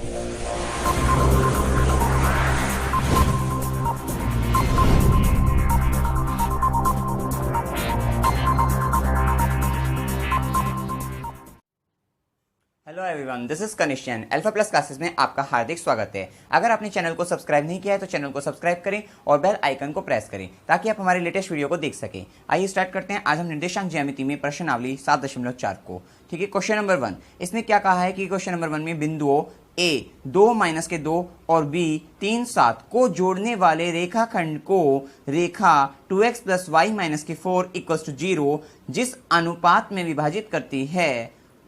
Hello everyone, this is Kanishyan. Alpha Plus Classes में आपका हार्दिक स्वागत है। अगर आपने चैनल को सब्सक्राइब नहीं किया है तो चैनल को सब्सक्राइब करें और बेल आइकन को प्रेस करें ताकि आप हमारे लेटेस्ट वीडियो को देख सकें। आइए स्टार्ट करते हैं। आज हम निर्देशांक ज्यामिति में प्रश्नावली 7.4 को, ठीक है, क्वेश्चन नंबर 1। इसमें क्या कहा है कि क्वेश्चन नंबर 1 में बिंदुओं A 2 - 2 और B 3 7 को जोड़ने वाले रेखाखंड को रेखा 2x + y - 4 = 0 जिस अनुपात में विभाजित करती है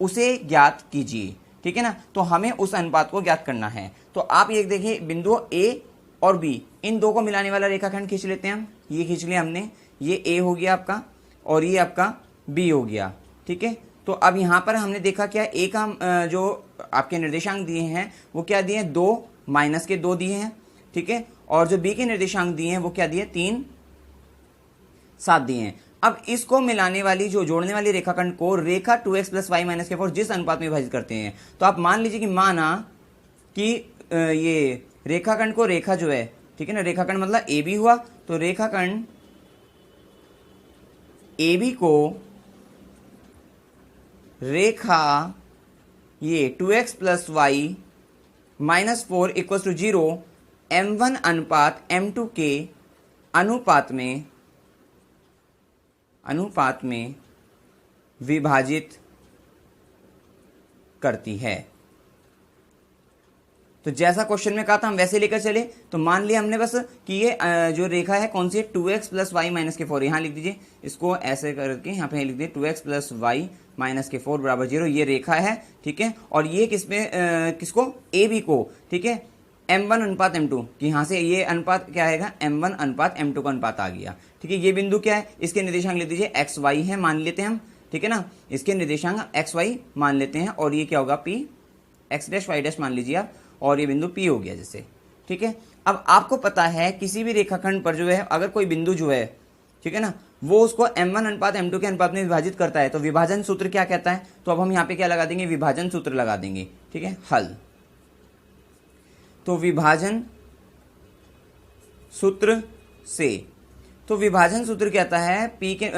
उसे ज्ञात कीजिए। ठीक है ना, तो हमें उस अनुपात को ज्ञात करना है। तो आप ये देखिए, बिंदु A और B, इन दो को मिलाने वाला रेखाखंड खींच लेते हैं हम। ये खींच लिया हमने, ये A हो गया आपका और ये आपका B हो गया। ठीक है, तो अब यहां पर हमने देखा क्या, A का जो आपके निर्देशांक दिए हैं वो क्या दिए, 2 - 2 दिए हैं। ठीक है, और जो B के निर्देशांक दिए हैं वो क्या दिए, 3 7 दिए हैं। अब इसको मिलाने वाली, जो जोड़ने वाली रेखाखंड को रेखा 2x + y - 4 जिस अनुपात में विभाजित करते हैं, तो आप मान लीजिए कि माना कि ये रेखाखंड को रेखा जो है, ठीक है ना, रेखाखंड मतलब AB हुआ, तो रेखाखंड AB को रेखा ये 2x + y - 4 = 0 m1 अनुपात m2 के अनुपात में विभाजित करती है। तो जैसा क्वेश्चन में कहा था हम वैसे लेकर चले। तो मान लिया हमने बस कि ये जो रेखा है कौन सी है, 2x + y - 4। यहां लिख दीजिए, इसको ऐसे करके यहां पे लिख दीजिए 2x + y - 4 = 0। ये रेखा है, ठीक है, और ये किसको, AB को, ठीक है, m1 अनुपात m2 कि यहां से ये अनुपात क्या आएगा, m1 अनुपात m2 का अनुपात आ गया। ठीक है, ये बिंदु क्या है, इसके निर्देशांक लिख दीजिए x y है, मान लेते हैं हम। ठीक है ना, इसके निर्देशांक x y मान लेते हैं और ये क्या होगा, p x' y' मान लीजिए आप, और ये बिंदु p हो गया जैसे। ठीक है, अब आपको पता है किसी भी रेखाखंड पर जो है अगर कोई बिंदु जो है, ठीक है ना, वो उसको m1 अनुपात m2 के अनुपात में विभाजित करता है तो विभाजन सूत्र क्या कहता है। तो अब हम यहाँ पे क्या लगा देंगे, विभाजन सूत्र लगा देंगे। ठीक है, हल। तो विभाजन सूत्र से, तो विभाजन सूत्र कहता है P के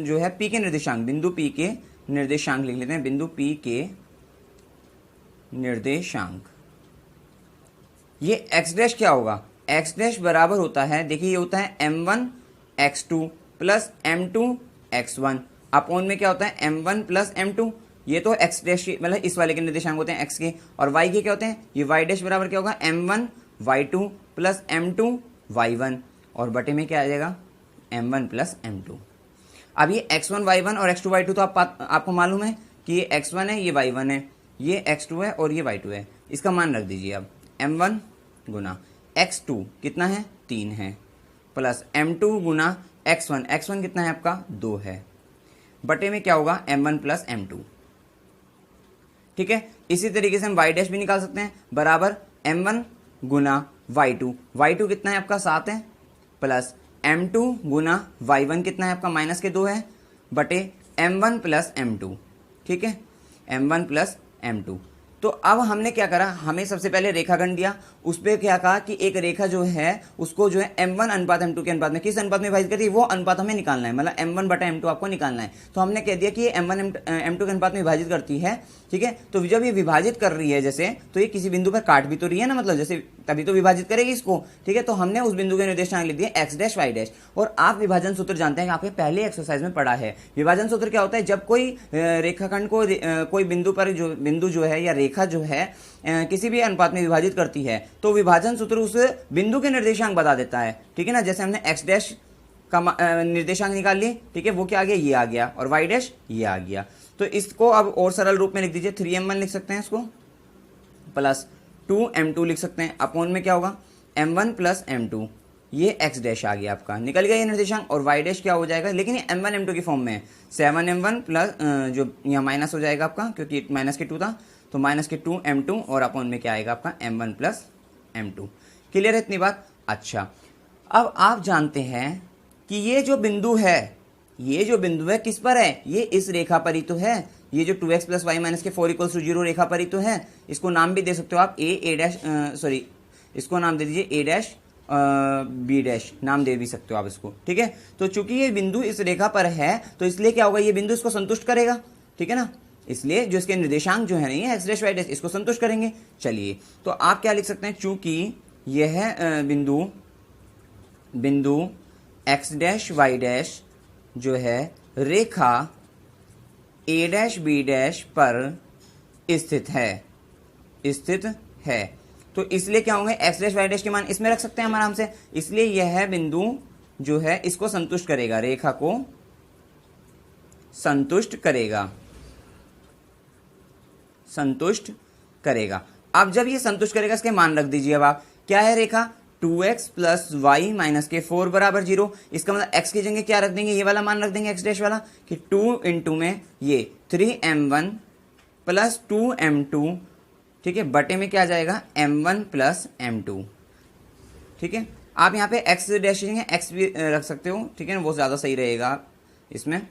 जो है P के निर्देशांक, बिंदु P के निर्देशांक लिख लेते हैं, बिंदु P के निर्देशांक, ये x' क्या होगा, x' बराबर होता है, देखिए ये होता है m1 x2 + m2 x1 upon में क्या होता है m1 + m2। ये तो x' मतलब इस वाले के निर्देशांक होते हैं x के, और y के क्या होते हैं, ये y' बराबर क्या होगा, m1 y2 + m2 y1, और बटे में क्या आ जाएगा, m1 + m2। अब ये x1 y1 और x2 y2 तो आपको मालूम है कि ये x1 है, ये y1 है, ये x2 है और ये y2 है। इसका मान रख दीजिए अब, m1 गुना x2 कितना है, 3 है, प्लस m2 गुना x1 कितना है आपका, 2 है, बटे में क्या होगा, m1 + m2। ठीक है, इसी तरीके से हम y' भी निकाल सकते हैं, बराबर m1 गुना y2 कितना है आपका, 7 है, प्लस m2 गुना y1 कितना है आपका, -2 है, बटे m1 + m2। ठीक है, m1 + m2। तो अब हमने क्या करा, हमें सबसे पहले रेखाखंड दिया, उस पर क्या कहा कि एक रेखा जो है उसको जो है m1 अनुपात m2 के अनुपात में किस अनुपात में विभाजित करती है, वो अनुपात हमें निकालना है, मतलब m1 बटा m2 आपको निकालना है। तो हमने कह दिया कि ये m1 m2 के अनुपात में विभाजित करती है। ठीक है, तो जब ये विभाजित कर रही है जैसे, तो ये किसी बिंदु पर काट भी तो रही है ना, मतलब जैसे तभी तो विभाजित करेगी इसको। ठीक है, तो हमने उस बिंदु के निर्देशांक लिख दिए x' y'। और आप विभाजन सूत्र जानते हैं, आपके पहले एक्सरसाइज में पढ़ा है। विभाजन सूत्र क्या होता है, जब कोई रेखाखंड को कोई बिंदु पर जो बिंदु जो है या रेखा जो है किसी भी अनुपात में विभाजित करती है तो विभाजन सूत्र उस बिंदु के निर्देशांक बता देता है। ठीक है ना, जैसे हमने x' का निर्देशांक निकाल लिए, ठीक है, वो क्या आ गया, ये आ गया, और y' ये आ गया। तो इसको अब और सरल रूप में लिख दीजिए, 3m1 लिख सकते हैं इसको, प्लस 2m2 लिख सकते हैं, अपॉन में क्या होगा, m1 + m2, ये x' आ गया आपका, निकल गया ये निर्देशांक, और y' क्या हो जाएगा, लेकिन ये m1 m2 की फॉर्म में है, 7m1 प्लस जो यहाँ माइनस हो जाएगा आपका क्योंकि -2 था, तो -2 m2 और अपॉन में क्या आएगा आपका m1 + m2। क्लियर है इतनी बात। अच्छा, अब आप जानते हैं कि ये जो बिंदु है किस पर है, ये इस रेखा पर ही तो है। ये जो 2x प्लस वाई माइनस के 4 इक्वल्स टू 0 रेखा पर ही तो है। इसको नाम भी दे सकते हो आप ए डैश, सॉरी इसको नाम दे दीजिए ए डैश बी डैश, नाम दे भी सकते हो आप इसको, ठीक है। तो चूंकि ये बिंदु इस रेखा पर है तो इसलिए क्या होगा, ये बिंदु इसको संतुष्ट करेगा, ठीक है ना। इसलिए जो इसके निर्देशांक जो है नहीं है एक्स डैश वाई डैश, इसको संतुष्ट करेंगे। चलिए तो आप क्या लिख सकते हैं, चूंकि यह बिंदु एक्स डैश वाई डैश जो है रेखा ए डैश बी डैश पर स्थित है तो इसलिए क्या होंगे, एक्स डैश वाई डैश के मान इसमें रख सकते हैं हम आराम से। इसलिए यह बिंदु जो है इसको संतुष्ट करेगा, रेखा को संतुष्ट करेगा। अब जब ये संतुष्ट करेगा इसके मान रख दीजिए। अब आप क्या है, रेखा 2x प्लस वाई माइनस के 4 बराबर 0। इसका मतलब x की जगह क्या रख देंगे, ये वाला मान रख देंगे x डैश वाला, कि 2 इंटू में ये 3m1 प्लस 2m2, ठीक है, बटे में क्या आ जाएगा m1 प्लस m2, ठीक है। आप यहाँ पे x डैश x भी रख सकते हो, ठीक है ना, वो ज़्यादा सही रहेगा इसमें,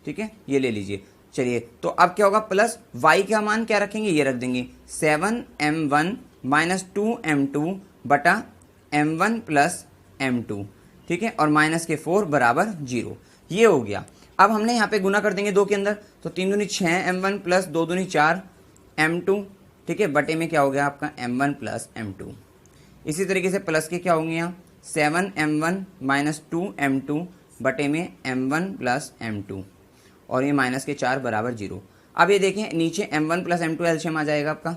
ठीक है, ये ले लीजिए। चलिए तो अब क्या होगा, प्लस y का मान क्या रखेंगे, ये रख देंगे 7m1 माइनस 2m2 बटा m1 प्लस m2, ठीक है, और माइनस के 4 बराबर 0। ये हो गया। अब हमने यहाँ पे गुना कर देंगे 2 के अंदर, तो 3 दूनी 6m1 प्लस 2 दूनी 4m2, ठीक है, बटे में क्या हो गया आपका m1 प्लस m2। इसी तरीके से प्लस के क्या होंगे यहाँ 7m1 माइनस 2m2 बटे में m1 प्लस m2, और ये माइनस के 4 बराबर 0। अब ये देखें नीचे m1 प्लस m2 एलसीएम आ जाएगा आपका,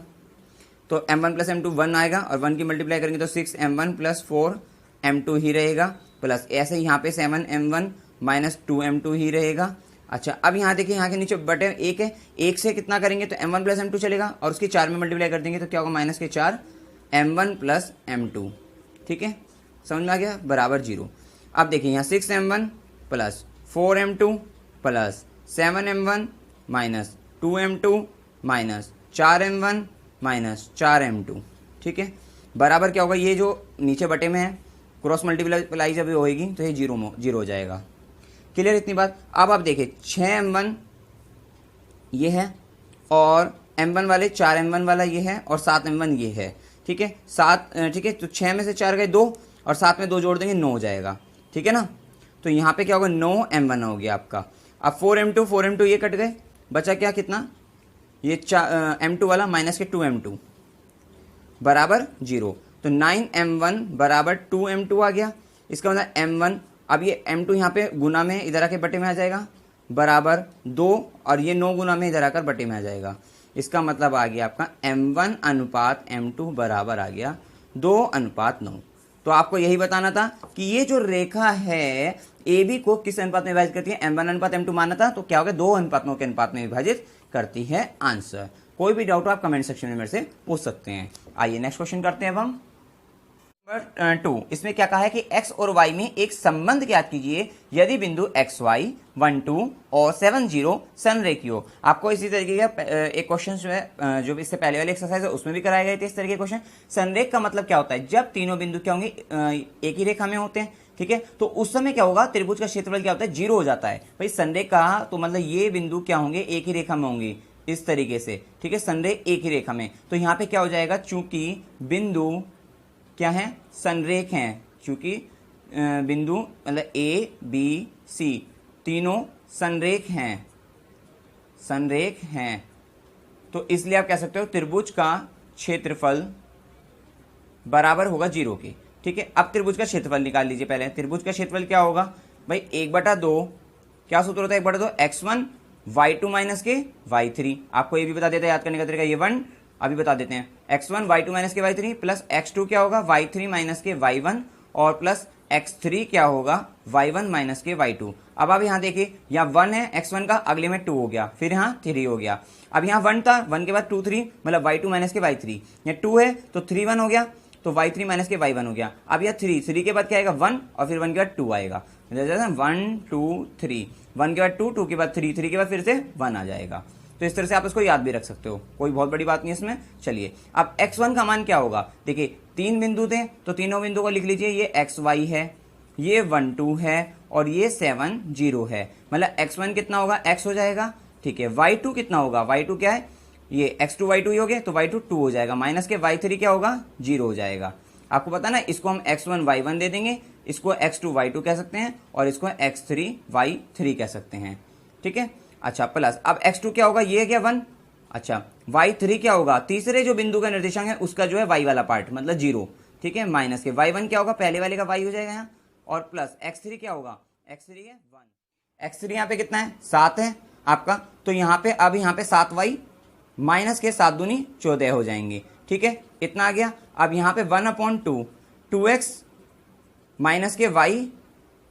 तो m1 प्लस m2 1 आएगा, और 1 की मल्टीप्लाई करेंगे तो 6m1 प्लस 4m2 ही रहेगा, प्लस ऐसे यहाँ पे 7m1 माइनस 2m2 ही रहेगा। अच्छा अब यहाँ देखिए, यहाँ के नीचे बटे 1 है, 1 से कितना करेंगे तो m1 प्लस m2 चलेगा, और उसकी 4 में मल्टीप्लाई कर देंगे तो क्या होगा, माइनस के 4 m1 प्लस m2, ठीक है, समझ में आ गया, बराबर 0। अब देखिए यहाँ 6m1 plus 4m2 plus 7m1 minus 2m2 minus 4m1 minus 4m2, ठीक है, बराबर क्या होगा, ये जो नीचे बटे में है क्रॉस मल्टीप्लाई जब होएगी तो ये 0 हो जाएगा। क्लियर इतनी बात। अब आप देखिए 6m1 ये है, और m1 वाले 4m1 वाला ये है, और 7m1 ये है, ठीक है, 7, ठीक है, तो 6 में से 4 गए 2, और 7 में 2 जोड़ देंगे 9 हो जाएगा, ठीक है ना। तो यहाँ पे क्या होगा, 9m1 हो गया आपका। अब 4m2 ये कट गए, बचा क्या, कितना, ये m2 वाला माइनस के 2m2 बराबर 0, तो 9m1 बराबर 2m2 आ गया। इसका मतलब m1, अब ये m2 यहाँ पे गुना में इधर आके बटे में आ जाएगा बराबर 2, और ये 9 गुना में इधर आकर बटे में आ जाएगा। इसका मतलब आ गया आपका m1 अनुपात m2 बराबर आ गया 2:9। तो आपको यही बताना था कि ये जो रेखा है ए बी को किस अनुपात में विभाजित करती है, m1 अनुपात m2 माना था, तो क्या होगा 2:9 के अनुपात में विभाजित करती है। आंसर। कोई भी डाउट हो आप कमेंट सेक्शन में मेरे से पूछ सकते हैं। आइए नेक्स्ट क्वेश्चन करते हैं अब हम। नंबर 2, इसमें क्या कहा है कि x और y में एक संबंध ज्ञात कीजिए यदि बिंदु x y 1 2 और 7 0 संरेखी हो। आपको इसी तरीके का एक क्वेश्चन जो है, जो इससे पहले वाले एक्सरसाइज है उसमें भी कराए गए थे इस तरीके के क्वेश्चन। संरेख का मतलब क्या होता है, जब तीनों बिंदु क्या होंगे, एक ही रेखा में होते हैं, ठीक है, तो उस समय क्या होगा, त्रिभुज का क्षेत्रफल क्या होता है, 0 हो जाता है। भाई संरेख कहा तो मतलब ये बिंदु क्या होंगे, एक ही रेखा में होंगे इस तरीके से, ठीक है, संरेख एक ही रेखा में। तो यहाँ पे क्या हो जाएगा, चूंकि बिंदु क्या है, संरेख हैं, चूंकि बिंदु मतलब ए बी सी तीनों संरेख हैं, तो इसलिए आप कह सकते हो त्रिभुज का क्षेत्रफल बराबर होगा 0 के, ठीक है। अब त्रिभुज का क्षेत्रफल निकाल लीजिए। पहले त्रिभुज का क्षेत्रफल क्या होगा भाई, 1/2, क्या सूत्र होता है, 1/2 x1 y2 माइनस के y3। आपको ये भी बता देते हैं, याद करने का तरीका, ये 1 अभी बता देते हैं, x1 y2 माइनस के y3 प्लस x2 क्या होगा y3 माइनस के y1 और प्लस x3 क्या होगा y1 माइनस के y2। अब आप यहाँ देखिए, यहाँ 1 है x1 का, अगले में 2 हो गया, फिर यहाँ 3 हो गया। अब यहाँ 1 था, 1 के बाद 2 3 मतलब y2 माइनस के y3, यहाँ 2 है तो 3 1 हो गया, तो y3 माइनस के y1 हो गया। अब यह 3 के बाद क्या आएगा 1, और फिर 1 के बाद 2 आएगा, 1 2 3, 1 के बाद 2, 2 के बाद 3, 3 के बाद फिर से 1 आ जाएगा। तो इस तरह से आप इसको याद भी रख सकते हो, कोई बहुत बड़ी बात नहीं इसमें। चलिए अब x1 का मान क्या होगा, देखिए 3 बिंदु थे तो तीनों बिंदु को लिख लीजिए, ये xy है, ये 1 2 है, और ये 7 0 है। मतलब x1 कितना होगा, x हो जाएगा ठीक है। y2 कितना होगा, y2 क्या है, ये x2 y2 ही हो गया, तो y2 2 हो जाएगा, माइनस के y3 क्या होगा, 0 हो जाएगा। आपको पता ना, इसको हम x1 y1 दे देंगे, इसको x2 y2 कह सकते हैं और इसको x3 y3 कह सकते हैं, ठीक है। अच्छा प्लस अब x2 क्या होगा, ये क्या 1, अच्छा y3 क्या होगा, तीसरे जो बिंदु का निर्देशांक है उसका जो है y वाला पार्ट मतलब 0, ठीक है, माइनस के y1 क्या होगा, पहले वाले का y हो जाएगा यहाँ, और प्लस x3 क्या होगा, x3 है 1, x3 यहाँ पे कितना है 7 है आपका, तो यहाँ पे अब यहाँ पे 7y माइनस के 7 दूनी 14 हो जाएंगे, ठीक है, इतना आ गया। अब यहाँ पे 1/2 2x माइनस के y,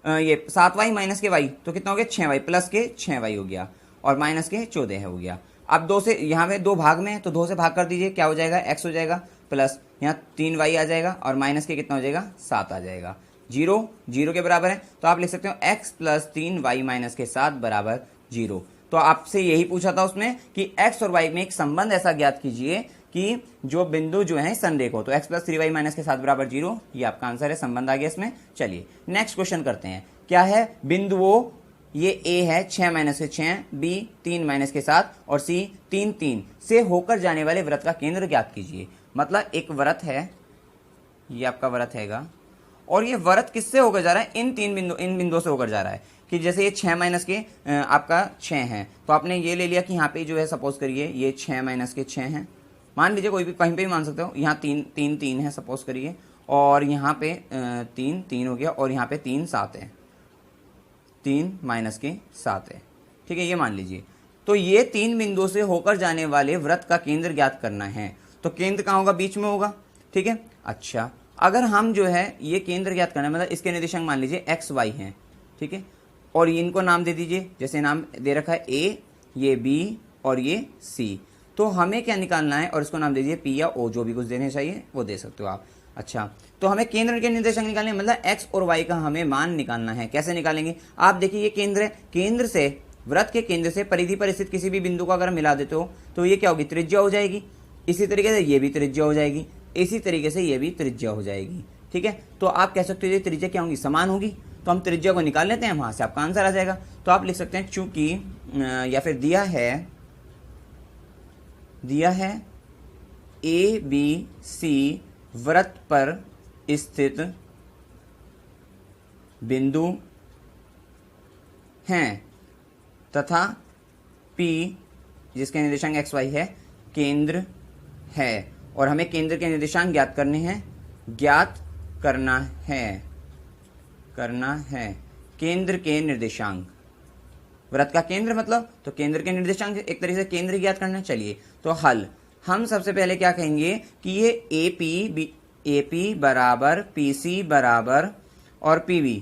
ये 7y माइनस के y तो कितना हो गया 6y प्लस के 6y हो गया और माइनस के 14 हो गया। अब 2 से यहाँ पे 2 भाग में है तो 2 से भाग कर दीजिए, क्या हो जाएगा x हो जाएगा प्लस यहाँ 3y आ जाएगा और माइनस के कितना हो जाएगा 7 आ जाएगा, 0 0 के बराबर है, तो आप लिख सकते हो x प्लस 3y माइनस के 7 बराबर 0। तो आपसे यही पूछा था उसमें कि x और y में एक संबंध ऐसा ज्ञात कीजिए कि जो बिंदु जो है संरेख हो, तो x प्लस 3y माइनस के 7 बराबर 0, ये आपका आंसर है, संबंध आ गया इसमें। चलिए नेक्स्ट क्वेश्चन करते हैं, क्या है, बिंदुओं ये a है 6 माइनस के 6, b 3 माइनस के 7 और c 3 3 से होकर जाने वाले वृत्त का केंद्र ज्ञात कीजिए। मतलब एक वृत्त है, ये आपका वृत्त हैगा और ये वृत्त किससे होकर जा रहा है, इन बिंदुओं से होकर जा रहा है, कि जैसे ये 6 माइनस के आपका 6 है, तो आपने ये ले लिया कि यहाँ पे जो है सपोज करिए ये 6 माइनस के 6 हैं, मान लीजिए कोई भी कहीं पे भी मान सकते हो, यहाँ 3 3 है सपोज करिए, और यहाँ पे 3 3 हो गया और यहाँ पे 3 7 है, 3 माइनस के 7 है, ठीक है, ये मान लीजिए। तो ये 3 बिंदुओं से होकर जाने वाले वृत्त का केंद्र ज्ञात करना है, तो केंद्र कहाँ होगा, बीच में होगा, ठीक है। अच्छा अगर हम जो है ये केंद्र ज्ञात करना है, मतलब इसके निर्देशांक मान लीजिए x y हैं, ठीक है, और इनको नाम दे दीजिए, जैसे नाम दे रखा है a, ये b और ये c, तो हमें क्या निकालना है, और इसको नाम दे दीजिए p या o, जो भी कुछ देने चाहिए वो दे सकते हो आप। अच्छा तो हमें केंद्र के निर्देशांक निकालने, मतलब x और y का हमें मान निकालना है, कैसे निकालेंगे, आप देखिए ये केंद्र है, केंद्र से वृत्त के केंद्र से परिधि पर स्थित किसी भी बिंदु को अगर मिला देते हो तो ये क्या होगी, त्रिज्या हो जाएगी, इसी तरीके से ये भी त्रिज्या हो जाएगी, इसी तरीके से ये भी त्रिज्या हो जाएगी, ठीक है। तो आप कह सकते हो ये त्रिज्या क्या होगी, समान होगी, तो हम त्रिज्या को निकाल लेते हैं, वहां से आपका आंसर आ जाएगा। तो आप लिख सकते हैं चूंकि या फिर दिया है ए बी सी वृत्त पर स्थित बिंदु हैं तथा पी जिसके निर्देशांक एक्स वाई है केंद्र है, और हमें केंद्र के निर्देशांक ज्ञात करना है केंद्र के निर्देशांक, वृत्त का केंद्र मतलब, तो केंद्र के निर्देशांक एक तरीके से केंद्र ज्ञात करना। चलिए तो हल, हम सबसे पहले क्या कहेंगे कि ये AP बराबर PC बराबर और PB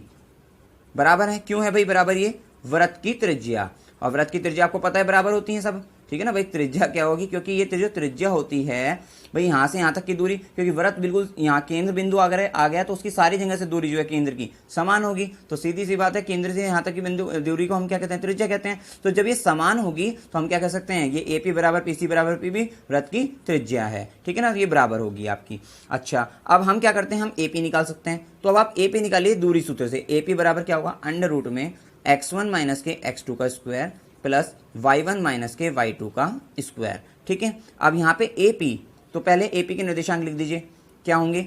बराबर है, क्यों है भाई बराबर, ये वृत्त की त्रिज्या, और वृत्त की त्रिज्या आपको पता है बराबर होती है सब, ठीक है ना भाई। त्रिज्या क्या होगी, क्योंकि ये जो त्रिज्या होती है भाई यहाँ से यहाँ तक की दूरी, क्योंकि वृत्त बिल्कुल यहाँ केंद्र बिंदु आ गया तो उसकी सारी जगह से दूरी जो है केंद्र की समान होगी, तो सीधी सी बात है केंद्र से यहाँ तक की बिंदु दूरी को हम क्या कहते हैं, त्रिज्या कहते हैं। तो जब ये समान होगी तो हम क्या कह सकते हैं, ये AP बराबर PC बराबर PB वृत्त की त्रिज्या है, ठीक है ना, ये बराबर होगी आपकी। अच्छा अब हम क्या करते हैं, हम AP निकाल सकते हैं, तो अब आप AP निकालिए दूरी सूत्र से, AP बराबर क्या होगा, अंडर रूट में x1 माइनस के x2 का स्क्वायर प्लस y1 माइनस के y2 का स्क्वायर, ठीक है। अब यहाँ पे AP, तो पहले AP के निर्देशांक लिख दीजिए, क्या होंगे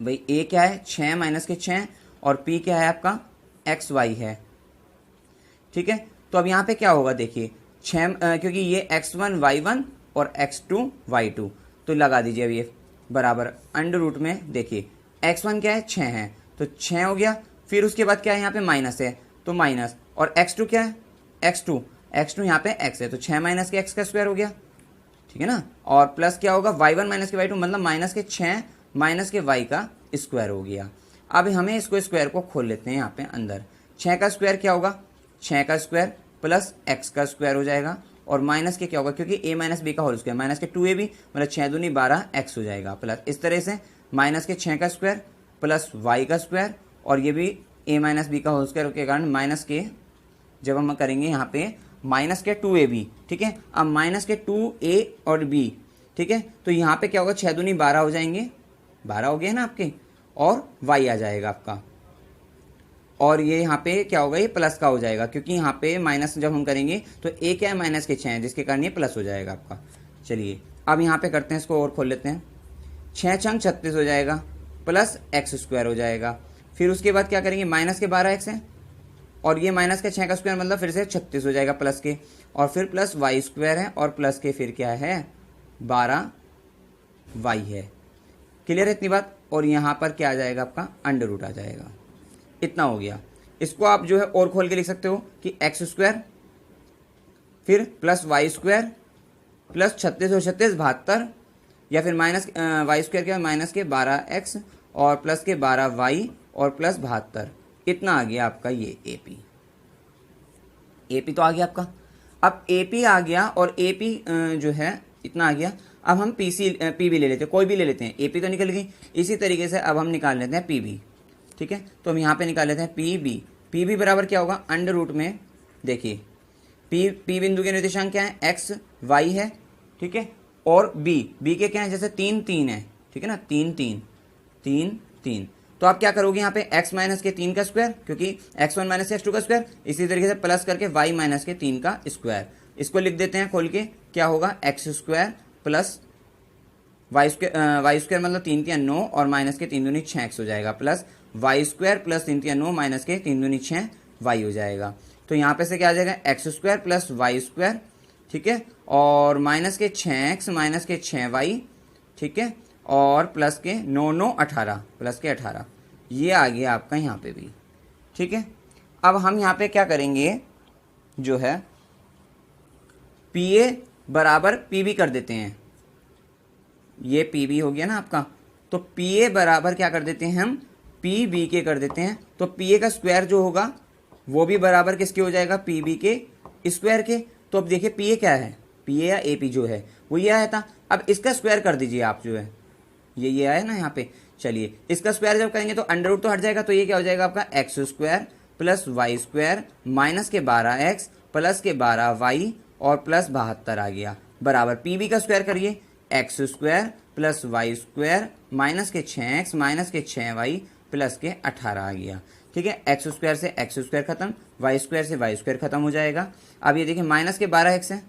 भाई, A क्या है 6 माइनस के 6 और P क्या है आपका XY है, ठीक है। तो अब यहाँ पे क्या होगा देखिए 6, क्योंकि ये x1 y1 और x2 y2, तो लगा दीजिए अब ये बराबर अंडर रूट में, देखिए x1 क्या है 6 है तो 6 हो गया, फिर उसके बाद क्या है यहाँ पे माइनस है तो माइनस, और x2 क्या है x2 यहाँ पे x है तो 6 माइनस के x का स्क्वायर हो गया, ठीक है ना, और प्लस क्या होगा y1 माइनस के y2 मतलब माइनस के 6 माइनस के y का स्क्वायर हो गया। अब हमें इसको स्क्वायर को खोल लेते हैं यहाँ पे अंदर, 6 का स्क्वायर क्या होगा, 6 का स्क्वायर प्लस x का स्क्वायर हो जाएगा, और माइनस के क्या होगा, क्योंकि a माइनस b का होल स्क्वायर माइनस के 2ab मतलब 6 दूनी 12x हो जाएगा, प्लस इस तरह से माइनस के 6 का स्क्वायर प्लस y का स्क्वायर, और ये भी a माइनस b का होल स्क्वायर के कारण माइनस के, जब हम करेंगे यहाँ पे माइनस के 2ab, ठीक है। अब माइनस के 2a और b, ठीक है, तो यहाँ पे क्या होगा 6 दूनी 12 हो जाएंगे, 12 हो गया ना आपके, और y आ जाएगा आपका, और ये यहाँ पे क्या होगा, ये प्लस का हो जाएगा, क्योंकि यहाँ पे माइनस जब हम करेंगे तो ए क्या है, माइनस के 6 है, जिसके कारण ये प्लस हो जाएगा आपका। चलिए अब यहाँ पे करते हैं, इसको और खोल लेते हैं। 6 छंग 36 हो जाएगा, प्लस एक्स स्क्वायर हो जाएगा। फिर उसके बाद क्या करेंगे, माइनस के 12 एक्स है, और ये माइनस के 6 का स्क्वायर मतलब फिर से 36 हो जाएगा प्लस के, और फिर प्लस वाई स्क्वायर है, और प्लस के फिर क्या है, 12 वाई है। क्लियर है इतनी बात। और यहाँ पर क्या आ जाएगा आपका, अंडर रूट आ जाएगा। इतना हो गया। इसको आप जो है और खोल के लिख सकते हो कि एक्स स्क्वायर फिर प्लस वाई स्क्वायर प्लस 36 और 36 72, या फिर माइनस वाई स्क्वायर के माइनस के 12 एक्स और प्लस के 12 वाई और प्लस 72। इतना आ गया आपका ये एपी। एपी तो आ गया आपका। अब एपी आ गया और एपी जो है इतना आ गया। अब हम पीबी ले लेते हैं, कोई भी ले लेते हैं। एपी तो निकल गई, इसी तरीके से अब हम निकाल लेते हैं पीबी। ठीक है, तो हम यहाँ पे निकाल लेते हैं पीबी। पीबी बराबर क्या होगा, अंडर रूट में देखिए पी बिंदु के निर्देशांक क्या है, एक्स वाई है, ठीक है, और बी के क्या है, जैसे 3 3 है, ठीक है ना, 3 3 3 3। तो आप क्या करोगे यहाँ पे x माइनस के 3 का स्क्वायर, क्योंकि x1 माइनस x2 का स्क्वायर, इसी तरीके से प्लस करके y माइनस के 3 का स्क्वायर। इसको लिख देते हैं खोल के, क्या होगा, X square plus Y square मतलब 3 3 9 और माइनस के 3 दूनी 6x हो जाएगा, plus Y square plus 3 3 9 minus के 3 दूनी 6 y हो जाएगा। तो यहाँ पे से क्या आ जाएगा, X square plus Y square, ठीक है, और माइनस के 6x माइनस के 6y, ठीक है, और प्लस के 9 9 18 प्लस के 18। ये आ गया आपका यहाँ पे भी। ठीक है, अब हम यहाँ पे क्या करेंगे, जो है पी ए बराबर पी बी कर देते हैं। ये पी बी हो गया ना आपका, तो पी ए बराबर क्या कर देते हैं हम, पी बी के कर देते हैं। तो पी ए का स्क्वायर जो होगा वो भी बराबर किसके हो जाएगा, पी बी के स्क्वायर के। तो अब देखिए पी ए क्या है, पी ए या ए पी जो है वो ये आया था। अब इसका स्क्वायर कर दीजिए आप, जो है ये आया ना यहाँ पे। चलिए इसका स्क्वायर जब करेंगे तो अंडर रूट तो हट जाएगा, तो ये क्या हो जाएगा आपका, X square plus Y square minus के 12x प्लस के 12y और प्लस 72 आ गया, बराबर पी बी का स्क्वायर करिए, X square plus Y square minus के 6x माइनस के 6y प्लस के 18 आ गया। ठीक है, एक्स स्क्वायर से एक्स स्क्वायर खत्म, वाई स्क्वायर से वाई स्क्वायर खत्म हो जाएगा। अब ये देखिए माइनस के 12x है,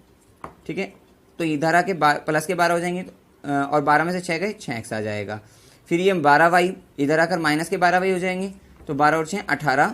ठीक है, तो इधर आके प्लस के 12 हो जाएंगे, और 12 में से 6 गए, 6x आ जाएगा। फिर ये 12y इधर आकर माइनस के 12y हो जाएंगे, तो 12 और 6 18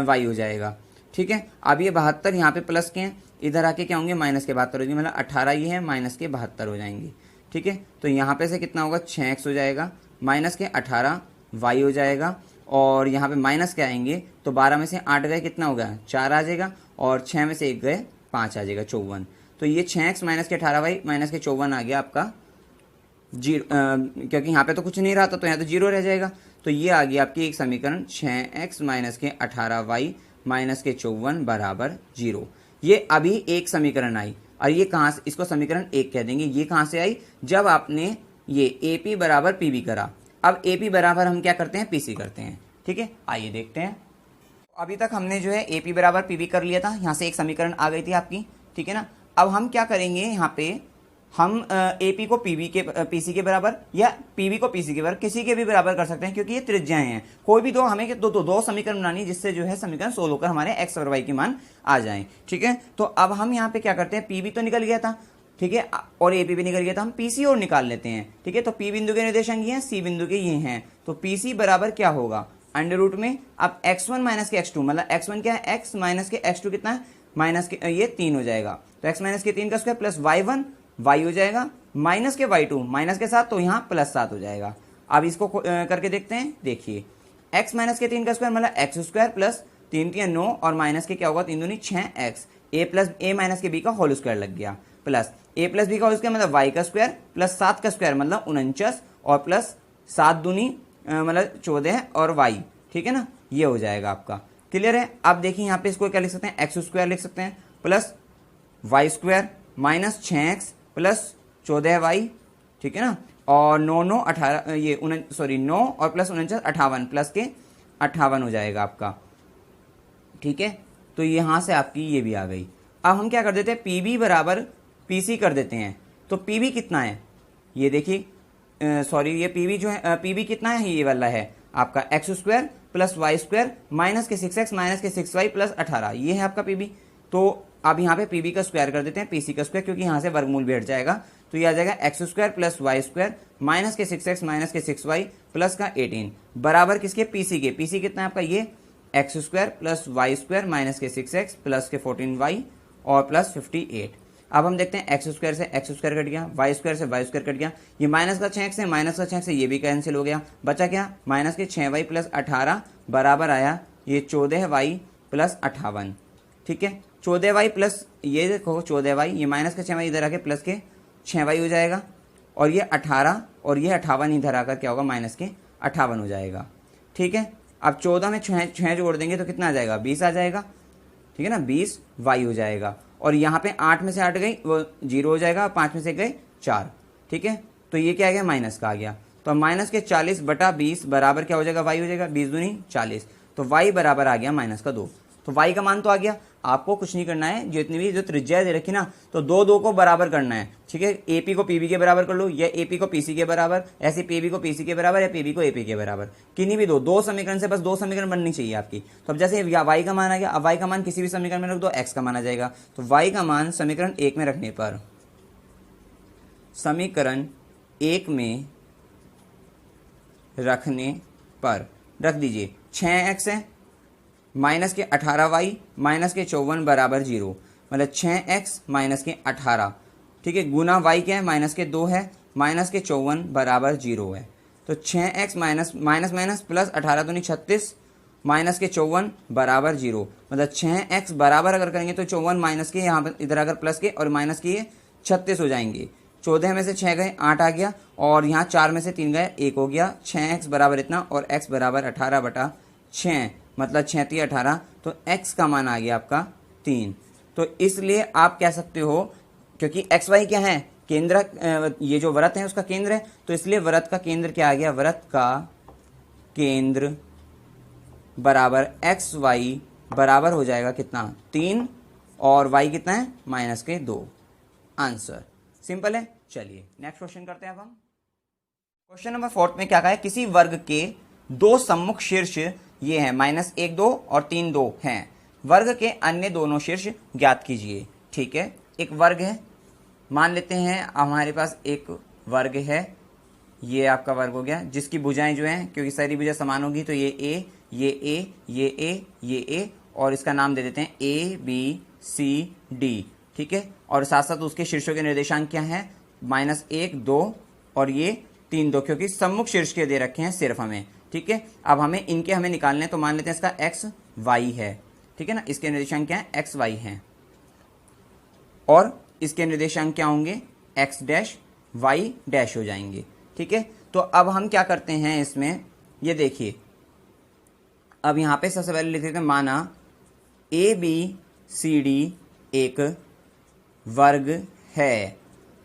y हो जाएगा। ठीक है, अब ये 72 यहाँ पे प्लस के हैं, इधर आके क्या होंगे, माइनस के 72 हो जाएंगे, मतलब 18 ये है, माइनस के 72 हो जाएंगे। ठीक है, तो यहाँ पे से कितना होगा, 6x हो जाएगा, माइनस के 18 y हो जाएगा, और यहाँ पे माइनस के आएंगे तो 12 में से 8 गए, कितना होगा, 4 आ जाएगा, और 6 में से 1 गए, 5 आ जाएगा, 54। तो ये 6x माइनस के 18y माइनस के 54 आ गया आपका जीरो, क्योंकि यहाँ पे तो कुछ नहीं रहा था तो यहाँ तो जीरो रह जाएगा। तो ये आ गया आपकी एक समीकरण, 6x माइनस के 18y माइनस के 54 बराबर 0। ये अभी एक समीकरण आई, और ये कहाँ से, इसको समीकरण 1 कह देंगे। ये कहाँ से आई, जब आपने ये AP बराबर PB करा। अब AP बराबर हम क्या करते हैं, PC करते हैं। ठीक है, आइए देखते हैं। अभी तक हमने जो है AP बराबर PB कर लिया था, यहाँ से एक समीकरण आ गई थी आपकी। ठीक है ना, अब हम क्या करेंगे, यहाँ पे हम AP को PC के बराबर या PB को PC के बराबर, किसी के भी बराबर कर सकते हैं, क्योंकि ये त्रिज्याएं हैं। कोई भी दो, हमें दो समीकरण बनानी, जिससे जो है समीकरण सोल्व होकर हमारे x और y के मान आ जाएं। ठीक है, तो अब हम यहाँ पे क्या करते हैं, PB तो निकल गया था, ठीक है, और AP भी निकल गया था, हम PC और निकाल लेते हैं। ठीक है, तो P बिंदु के निर्देशांक ये हैं, C बिंदु के ये हैं, तो PC बराबर क्या होगा, अंडर रूट में अब x1 माइनस के x2, मतलब x1 क्या है, x माइनस के x2 कितना है, माइनस के ये 3 हो जाएगा, तो x माइनस के 3 का स्क्वायर प्लस y1 y हो जाएगा, माइनस के y2 माइनस के 7, तो यहाँ प्लस 7 हो जाएगा। अब इसको करके देखते हैं, देखिए x माइनस के 3 का स्क्वायर मतलब एक्स स्क्वायर प्लस 3 3 9 और माइनस के क्या होगा, 3 दूनी 6x, a plus a minus के b का होल स्क्वायर लग गया, प्लस a प्लस b का होल स्क्वायर मतलब y का स्क्वायर प्लस 7 का स्क्वायर मतलब 49 और प्लस 7 दूनी मतलब 14 और y। ठीक है ना, ये हो जाएगा आपका। क्लियर है। अब देखिए यहाँ पे इसको क्या लिख सकते हैं, एक्स स्क्वायर लिख सकते हैं plus Y square minus 6x plus 14y। ठीक है ना, और 9 9 18 ये 9 और प्लस 49 58 प्लस के 58 हो जाएगा आपका। ठीक है, तो यहाँ से आपकी ये भी आ गई। अब हम क्या कर देते हैं, PB बराबर PC कर देते हैं। तो PB कितना है, ये देखिए, सॉरी ये PB जो है, PB कितना है, ये वाला है आपका X square plus Y square minus के 6x माइनस के 6y प्लस 18, ये है आपका पीबी। तो अब यहाँ पे पीबी का स्क्वायर कर देते हैं, पीसी का स्क्वायर, क्योंकि यहाँ से वर्गमूल भी हट जाएगा। तो ये आ जाएगा X square plus Y square minus के 6x माइनस के 6y प्लस का 18 बराबर किसके, पीसी के। पीसी कितना है आपका, ये X square plus Y square minus के 6x प्लस के 14y और प्लस 58। अब हम देखते हैं एक्स स्क्वायर से एक्स स्क्वायर कट गया, वाई स्क्वायर से वाई स्क्वायर कट गया, ये माइनस का 6x है, माइनस का 6x है, ये भी कैंसिल हो गया, बचा क्या, माइनस के 6y प्लस 18 बराबर आया ये 14y प्लस 58। ठीक है, 14y प्लस ये देखो 14y, ये माइनस का 6y इधर आके प्लस के 6y हो जाएगा, और ये 18 और ये 58 इधर आकर क्या होगा, माइनस के 58 हो जाएगा। ठीक है, अब 14 में 6 जोड़ देंगे तो कितना आ जाएगा, 20 आ जाएगा। ठीक है ना, 20y हो जाएगा, और यहाँ पे 8 में से 8 गई वो 0 हो जाएगा, 5 में से गए 4। ठीक है, तो ये क्या आ गया, माइनस का आ गया। तो माइनस के 40 बटा 20 बराबर क्या हो जाएगा, y हो जाएगा 20 दूनी 40। तो y बराबर आ गया माइनस का 2। तो y का मान तो आ गया। आपको कुछ नहीं करना है, जितनी भी जो त्रिज्या दे रखी ना, तो दो को बराबर करना है। ठीक है, एपी को पीबी के बराबर कर लो, या एपी को पीसी के बराबर, ऐसे पीबी को पीसी के बराबर, या पीबी को एपी के बराबर, किन्हीं भी दो समीकरण से, बस 2 समीकरण बननी चाहिए आपकी। तो अब जैसे y का मान आ गया, अब y का मान किसी भी समीकरण में रख दो, x का मान आ जाएगा। तो y का मान समीकरण 1 में रखने पर, समीकरण 1 में रखने पर रख दीजिए 6x है माइनस के 18y माइनस के 54 बराबर 0, मतलब 6x माइनस के 18। ठीक है, गुना y क्या है, माइनस के 2 है, माइनस के 54 बराबर 0 है। तो 6x minus minus minus plus 18 दूनी 36 माइनस के 54 बराबर 0, मतलब 6x बराबर अगर करेंगे तो 54 माइनस के यहाँ पर इधर अगर प्लस के और माइनस के ये 36 हो जाएंगे। 14 में से 6 गए 8 आ गया, और यहाँ 4 में से 3 गए 1 हो गया। 6x बराबर इतना, और x बराबर 18 बटा 6, मतलब 6 3 18, तो x का मान आ गया आपका 3। तो इसलिए आप कह सकते हो, क्योंकि एक्स वाई क्या है, केंद्र, ये जो वृत्त है उसका केंद्र है, तो इसलिए वृत्त का केंद्र क्या आ गया, वृत्त का केंद्र बराबर एक्स वाई बराबर हो जाएगा कितना, 3, और y कितना है, माइनस के 2। आंसर सिंपल है। चलिए नेक्स्ट क्वेश्चन करते हैं। अब हम क्वेश्चन नंबर 4 में क्या कहा है, किसी वर्ग के 2 सम्मुख शीर्ष ये है -1 2 और 3 2 हैं, वर्ग के अन्य दोनों शीर्ष ज्ञात कीजिए। ठीक है, एक वर्ग है, मान लेते हैं हमारे पास एक वर्ग है, ये आपका वर्ग हो गया, जिसकी भुजाएं जो हैं, क्योंकि सारी भुजा समान होगी, तो ये A ये A ये A ये A, और इसका नाम दे देते हैं ABCD। ठीक है, और साथ साथ उसके शीर्षों के निर्देशांक क्या हैं, -1 2 और ये 3 2, क्योंकि सम्मुख शीर्ष के दे रखे हैं सिर्फ हमें। ठीक है, अब हमें इनके हमें निकालने हैं, तो मान लेते हैं इसका एक्स वाई है। ठीक है ना, इसके निर्देशांक क्या है, एक्स वाई हैं, और इसके निर्देशांक क्या होंगे, एक्स डैश वाई डैश हो जाएंगे। ठीक है, तो अब हम क्या करते हैं इसमें, ये देखिए, अब यहाँ पे सबसे पहले लिख देते हैं, माना ABCD एक वर्ग है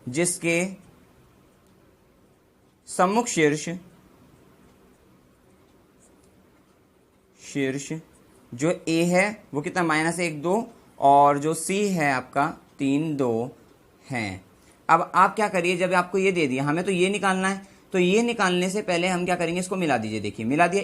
जिसके सम्मुख शीर्ष जो A है वो कितना, -1 2, और जो C है आपका 3 2 हैं। अब आप क्या करिए, जब आपको ये दे दिया, हमें तो ये निकालना है, तो ये निकालने से पहले हम क्या करेंगे, इसको मिला दीजिए। देखिए मिला दिया,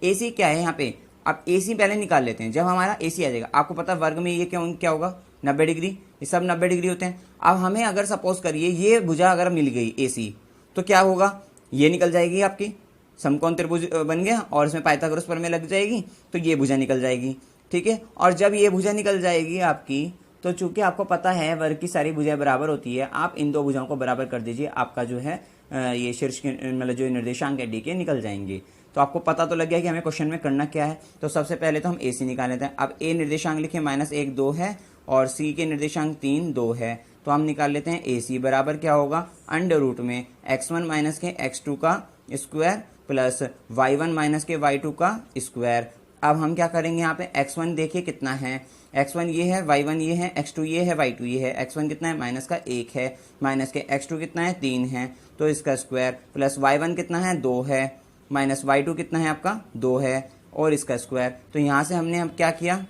AC क्या है यहाँ पे, अब AC पहले निकाल लेते हैं। जब हमारा AC आ जाएगा, आपको पता वर्ग में ये क्या होगा, 90 डिग्री, ये सब 90 डिग्री होते हैं। अब हमें अगर सपोज करिए ये भुजा अगर मिल गई AC, तो क्या होगा, ये निकल जाएगी आपकी, समकोण त्रिभुज बन गया, और इसमें पाइथागोरस प्रमेय लग जाएगी, तो ये भुजा निकल जाएगी। ठीक है, और जब ये भुजा निकल जाएगी आपकी, तो चूंकि आपको पता है वर्ग की सारी भुजाएं बराबर होती है, आप इन 2 भुजाओं को बराबर कर दीजिए, आपका जो है ये शीर्ष के मतलब जो निर्देशांक है D के निकल जाएंगे। तो आपको पता तो लग गया कि हमें क्वेश्चन में करना क्या है। तो सबसे पहले तो हम AC निकाल लेते हैं। अब A निर्देशांक लिखिए -1 2 है, और C के निर्देशांक 3 2 है, तो हम निकाल लेते हैं AC बराबर क्या होगा, √ में x1 माइनस के x2 का स्क्वायर प्लस y1 माइनस के y2 का स्क्वायर। अब हम क्या करेंगे, यहाँ पे x1 देखिए कितना है, x1 ये है, y1 ये है, x2 ये है, y2 ये है। x1 कितना है, -1 है, माइनस के x2 कितना है, 3 है, तो इसका स्क्वायर, प्लस y1 कितना है, 2 है, माइनस y2 कितना है आपका, 2 है, और इसका स्क्वायर। तो यहाँ से हमने अब क्या किया,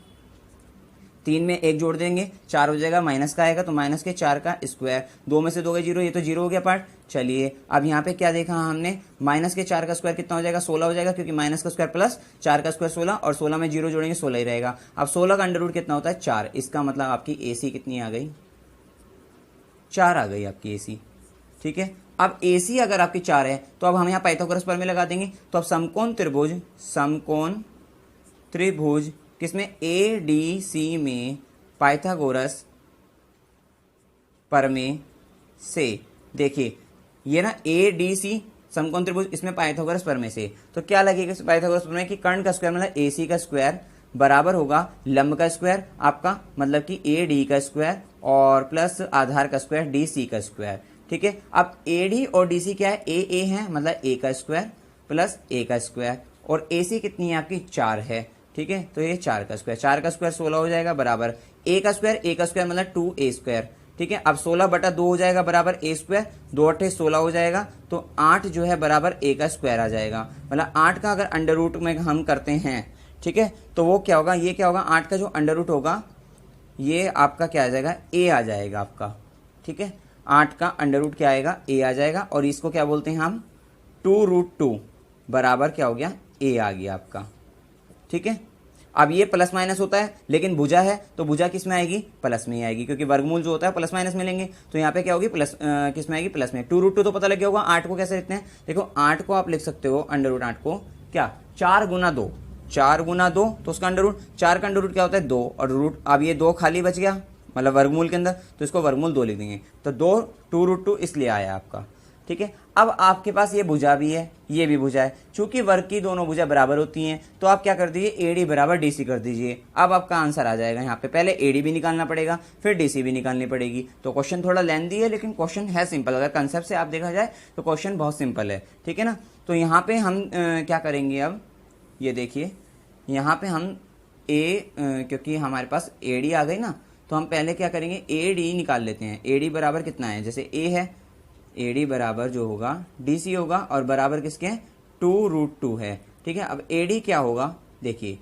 3 में 1 जोड़ देंगे, 4 हो जाएगा, माइनस का आएगा, तो माइनस के 4 का स्क्वायर, 2 में से 2 गए 0, ये तो 0 हो गया पार्ट, चलिए अब यहाँ पे क्या देखा हमने, माइनस के 4 का स्क्वायर कितना हो जाएगा, 16 हो जाएगा, क्योंकि माइनस का स्क्वायर प्लस 4 का स्क्वायर 16, और 16 में 0 जोड़ेंगे 16 ही रहेगा। अब 16 का अंडर रूट कितना होता है, 4। इसका मतलब आपकी AC कितनी आ गई, 4 आ गई आपकी AC। ठीक है, अब AC अगर आपकी 4 है तो अब हम यहाँ पाइथागोरस प्रमेय लगा देंगे। तो अब समकोण त्रिभुज किसमें, ADC में पाइथागोरस प्रमेय से, देखिए ये ना ADC समकोण त्रिभुज, इसमें पाइथागोरस प्रमेय से, तो क्या लगेगा पाइथागोरस प्रमेय की कर्ण का स्क्वायर मतलब AC का स्क्वायर बराबर होगा लंब का स्क्वायर आपका मतलब कि AD का स्क्वायर और प्लस आधार का स्क्वायर DC का स्क्वायर। ठीक है, अब AD और DC क्या है, AA है मतलब A का स्क्वायर प्लस A का स्क्वायर, और AC कितनी है आपकी 4 है। ठीक है, तो ये 4 का स्क्वायर, 4 का स्क्वायर 16 हो जाएगा बराबर A का स्क्वायर मतलब 2A स्क्वायर। ठीक है, अब 16/2 हो जाएगा बराबर A स्क्वायर, 2 8 16 हो जाएगा, तो 8 जो है बराबर A का स्क्वायर आ जाएगा। मतलब 8 का अगर अंडर रूट में हम करते हैं, ठीक है, तो वो क्या होगा, ये क्या होगा, 8 का जो अंडर रूट होगा ये आपका क्या आ जाएगा, A आ जाएगा आपका। ठीक है, 8 का अंडर रूट क्या आएगा, A आ जाएगा, और इसको क्या बोलते हैं हम 2√2 बराबर क्या हो गया, A आ गया आपका। ठीक है, अब ये प्लस माइनस होता है, लेकिन भुजा है तो भुजा किस में आएगी, प्लस में ही आएगी, क्योंकि वर्गमूल जो होता है प्लस माइनस में लेंगे, तो यहाँ पे क्या होगी प्लस, किस में आएगी, प्लस में। 2√2 तो पता लग गया होगा। 8 को कैसे लिखते हैं, देखो 8 को आप लिख सकते हो अंडर रूट 8 को क्या 4 गुना 2, 4 गुना 2, तो उसका अंडर रूट 4 का अंडर रूट क्या होता है 2, और रूट अब ये 2 खाली बच गया मतलब वर्गमूल के अंदर, तो इसको वर्गमूल 2 लिख देंगे, तो 2√2 इसलिए आया आपका। ठीक है, अब आपके पास ये भुजा भी है, ये भी भुजा है, चूंकि वर्ग की दोनों भुजा बराबर होती हैं, तो आप क्या कर दीजिए AD बराबर DC कर दीजिए। अब आपका आंसर आ जाएगा। यहाँ पे पहले AD भी निकालना पड़ेगा, फिर DC भी निकालनी पड़ेगी। तो क्वेश्चन थोड़ा लेंथी है, लेकिन क्वेश्चन है सिंपल। अगर कंसेप्ट से आप देखा जाए तो क्वेश्चन बहुत सिंपल है। ठीक है ना, तो यहाँ पे हम क्या करेंगे, अब ये देखिए यहाँ पे हम क्योंकि हमारे पास AD आ गई ना, तो हम पहले क्या करेंगे AD निकाल लेते हैं। AD बराबर कितना है, जैसे A है, AD बराबर जो होगा DC होगा, और बराबर किसके 2√2 है। ठीक है, अब AD क्या होगा, देखिए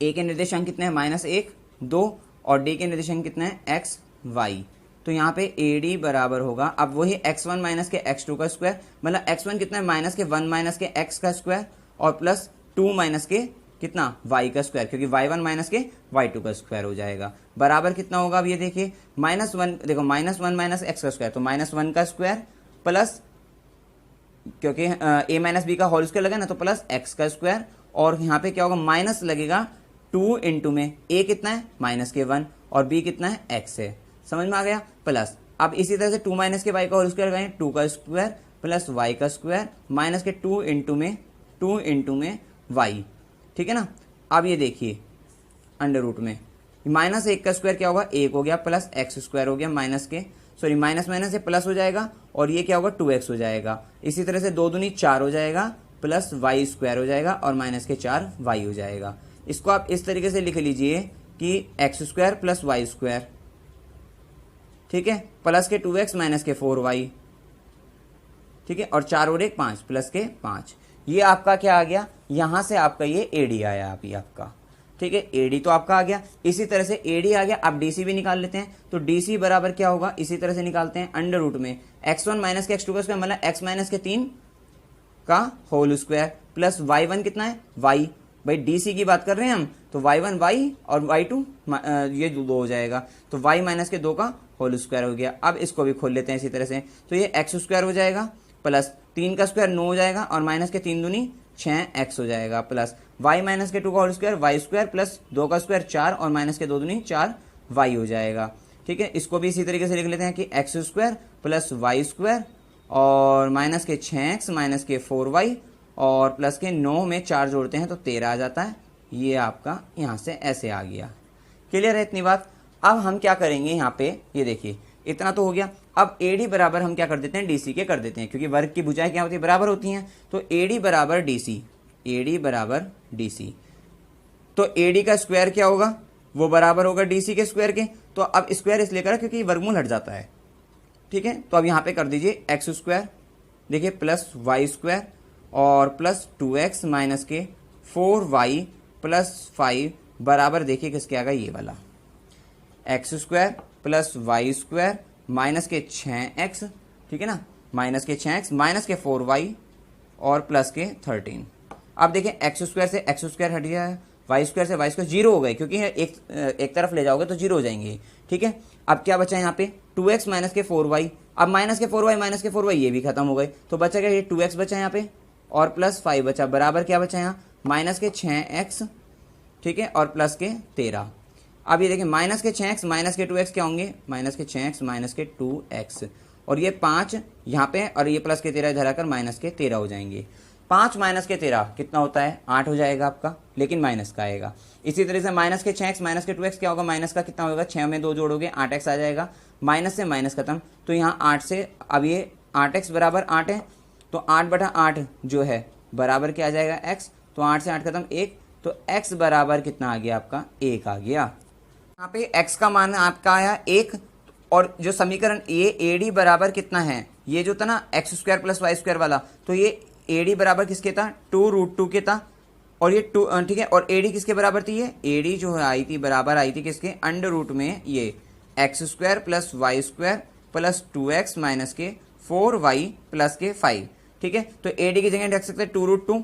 A के निर्देशांक कितने हैं, -1 2, और D के निर्देशांक कितने हैं x y। तो यहाँ पे AD बराबर होगा अब वही x1 माइनस के x2 का स्क्वायर, मतलब x1 कितना है माइनस के 1 माइनस के x का स्क्वायर, और प्लस 2 माइनस के कितना y का स्क्वायर, क्योंकि y1 माइनस के y2 का स्क्वायर हो जाएगा, बराबर कितना होगा। अब ये देखिए -1, देखो -1 माइनस x का स्क्वायर, तो -1 का स्क्वायर प्लस, क्योंकि a माइनस b का होल स्क्वायर लगा ना, तो प्लस x का स्क्वायर, और यहाँ पे क्या होगा माइनस लगेगा 2 इंटू में a कितना है -1 और b कितना है x है, समझ में आ गया, प्लस। अब इसी तरह से 2 माइनस के y का होल स्क्वायर लगाएं, 2 का स्क्वायर प्लस y का स्क्वायर माइनस के 2 इंटू में y। ठीक है ना, अब ये देखिए अंडर रूट में -1 का स्क्वायर क्या होगा 1 हो गया, प्लस x स्क्वायर हो गया, माइनस माइनस से प्लस हो जाएगा, और ये क्या होगा 2x हो जाएगा। इसी तरह से 2 दूनी 4 हो जाएगा, प्लस y स्क्वायर हो जाएगा, और माइनस के 4y हो जाएगा। इसको आप इस तरीके से लिख लीजिए कि x square plus y square, ठीक है, प्लस के 2x माइनस के 4y, ठीक है, और 4 और 1 5 प्लस के 5। ये आपका क्या आ गया, यहां से आपका ये AD आया अभी आपका। ठीक है, AD तो आपका आ गया। इसी तरह से AD आ गया, अब DC भी निकाल लेते हैं। तो DC बराबर क्या होगा, इसी तरह से निकालते हैं, अंडर रूट में x1 माइनस के x2 का स्क्वायर मतलब x माइनस के 3 का होल स्क्वायर, प्लस y1 कितना है y, भाई DC की बात कर रहे हैं हम, तो y1 y और y2 ये 2 हो जाएगा, तो y माइनस के 2 का होल स्क्वायर हो गया। अब इसको भी खोल लेते हैं इसी तरह से, तो ये x स्क्वायर हो जाएगा, प्लस 3 का स्क्वायर 9 हो जाएगा, और माइनस के 3 दूनी 6x हो जाएगा, प्लस y माइनस के 2 का whole square y square plus 2 का स्क्वायर 4, और माइनस के 2 दूनी 4y हो जाएगा। ठीक है, इसको भी इसी तरीके से लिख लेते हैं कि x square plus y square और माइनस के 6x माइनस के 4y और प्लस के 9 में 4 जोड़ते हैं तो 13 आ जाता है। ये आपका यहाँ से ऐसे आ गया। क्लियर है इतनी बात। अब हम क्या करेंगे यहाँ पे, ये देखिए इतना तो हो गया। अब AD बराबर हम क्या कर देते हैं, DC के कर देते हैं, क्योंकि वर्ग की भुजाएं क्या होती है, बराबर होती हैं। तो AD बराबर DC, AD बराबर DC, तो AD का स्क्वायर क्या होगा, वो बराबर होगा DC के स्क्वायर के। तो अब स्क्वायर इसलिए करा क्योंकि वर्गमूल हट जाता है। ठीक है, तो अब यहाँ पे कर दीजिए x स्क्वायर, देखिए प्लस y स्क्वायर और प्लस 2x माइनस के 4y प्लस 5 बराबर, देखिए किसके आ गया, ये वाला x square plus y square minus के 6x ठीक है ना, माइनस के 6x माइनस के 4y और प्लस के 13। अब देखें एक्स स्क्वायर से एक्स स्क्वायर हट गया है, वाई स्क्वायर से वाई स्क्वायर जीरो हो गए, क्योंकि एक तरफ ले जाओगे तो जीरो हो जाएंगे। ठीक है, अब क्या बचा है यहाँ पे 2x माइनस के 4y। अब माइनस के 4y ये भी खत्म हो गए, तो बचा क्या, ये 2x बचा यहाँ पे और प्लस 5 बचा, बराबर क्या बचा यहाँ माइनस के 6x, ठीक है, और प्लस के 13। अब ये देखिए माइनस के 6x माइनस के 2x क्या होंगे, माइनस के 6x माइनस के 2x, और ये 5 यहाँ पे और ये प्लस के 13 इधर आकर माइनस के 13 हो जाएंगे। 5 माइनस के 13 कितना होता है, 8 हो जाएगा आपका, लेकिन माइनस का आएगा। इसी तरह से माइनस के 6x माइनस के 2x क्या होगा, माइनस का कितना होगा, 6 में 2 जोड़ोगे 8x आ जाएगा, माइनस से माइनस खत्म, तो यहाँ 8 से अब ये 8x बराबर 8 है, तो 8/8 जो है बराबर क्या आ जाएगा x, तो 8 से 8 खत्म 1, तो x बराबर कितना आ गया आपका 1 आ गया। यहाँ पे x का मान आपका आया 1, और जो समीकरण ये AD बराबर कितना है, ये जो था ना X square plus Y square वाला, तो ये AD बराबर किसके था 2√2 के था, और ये 2 ठीक है, और AD किसके बराबर थी, ये AD जो है आई थी बराबर आई थी किसके, अंडर रूट में ये X square plus Y square plus 2x minus के 4y प्लस के 5। ठीक है, तो AD की जगह रख सकते हैं 2√2,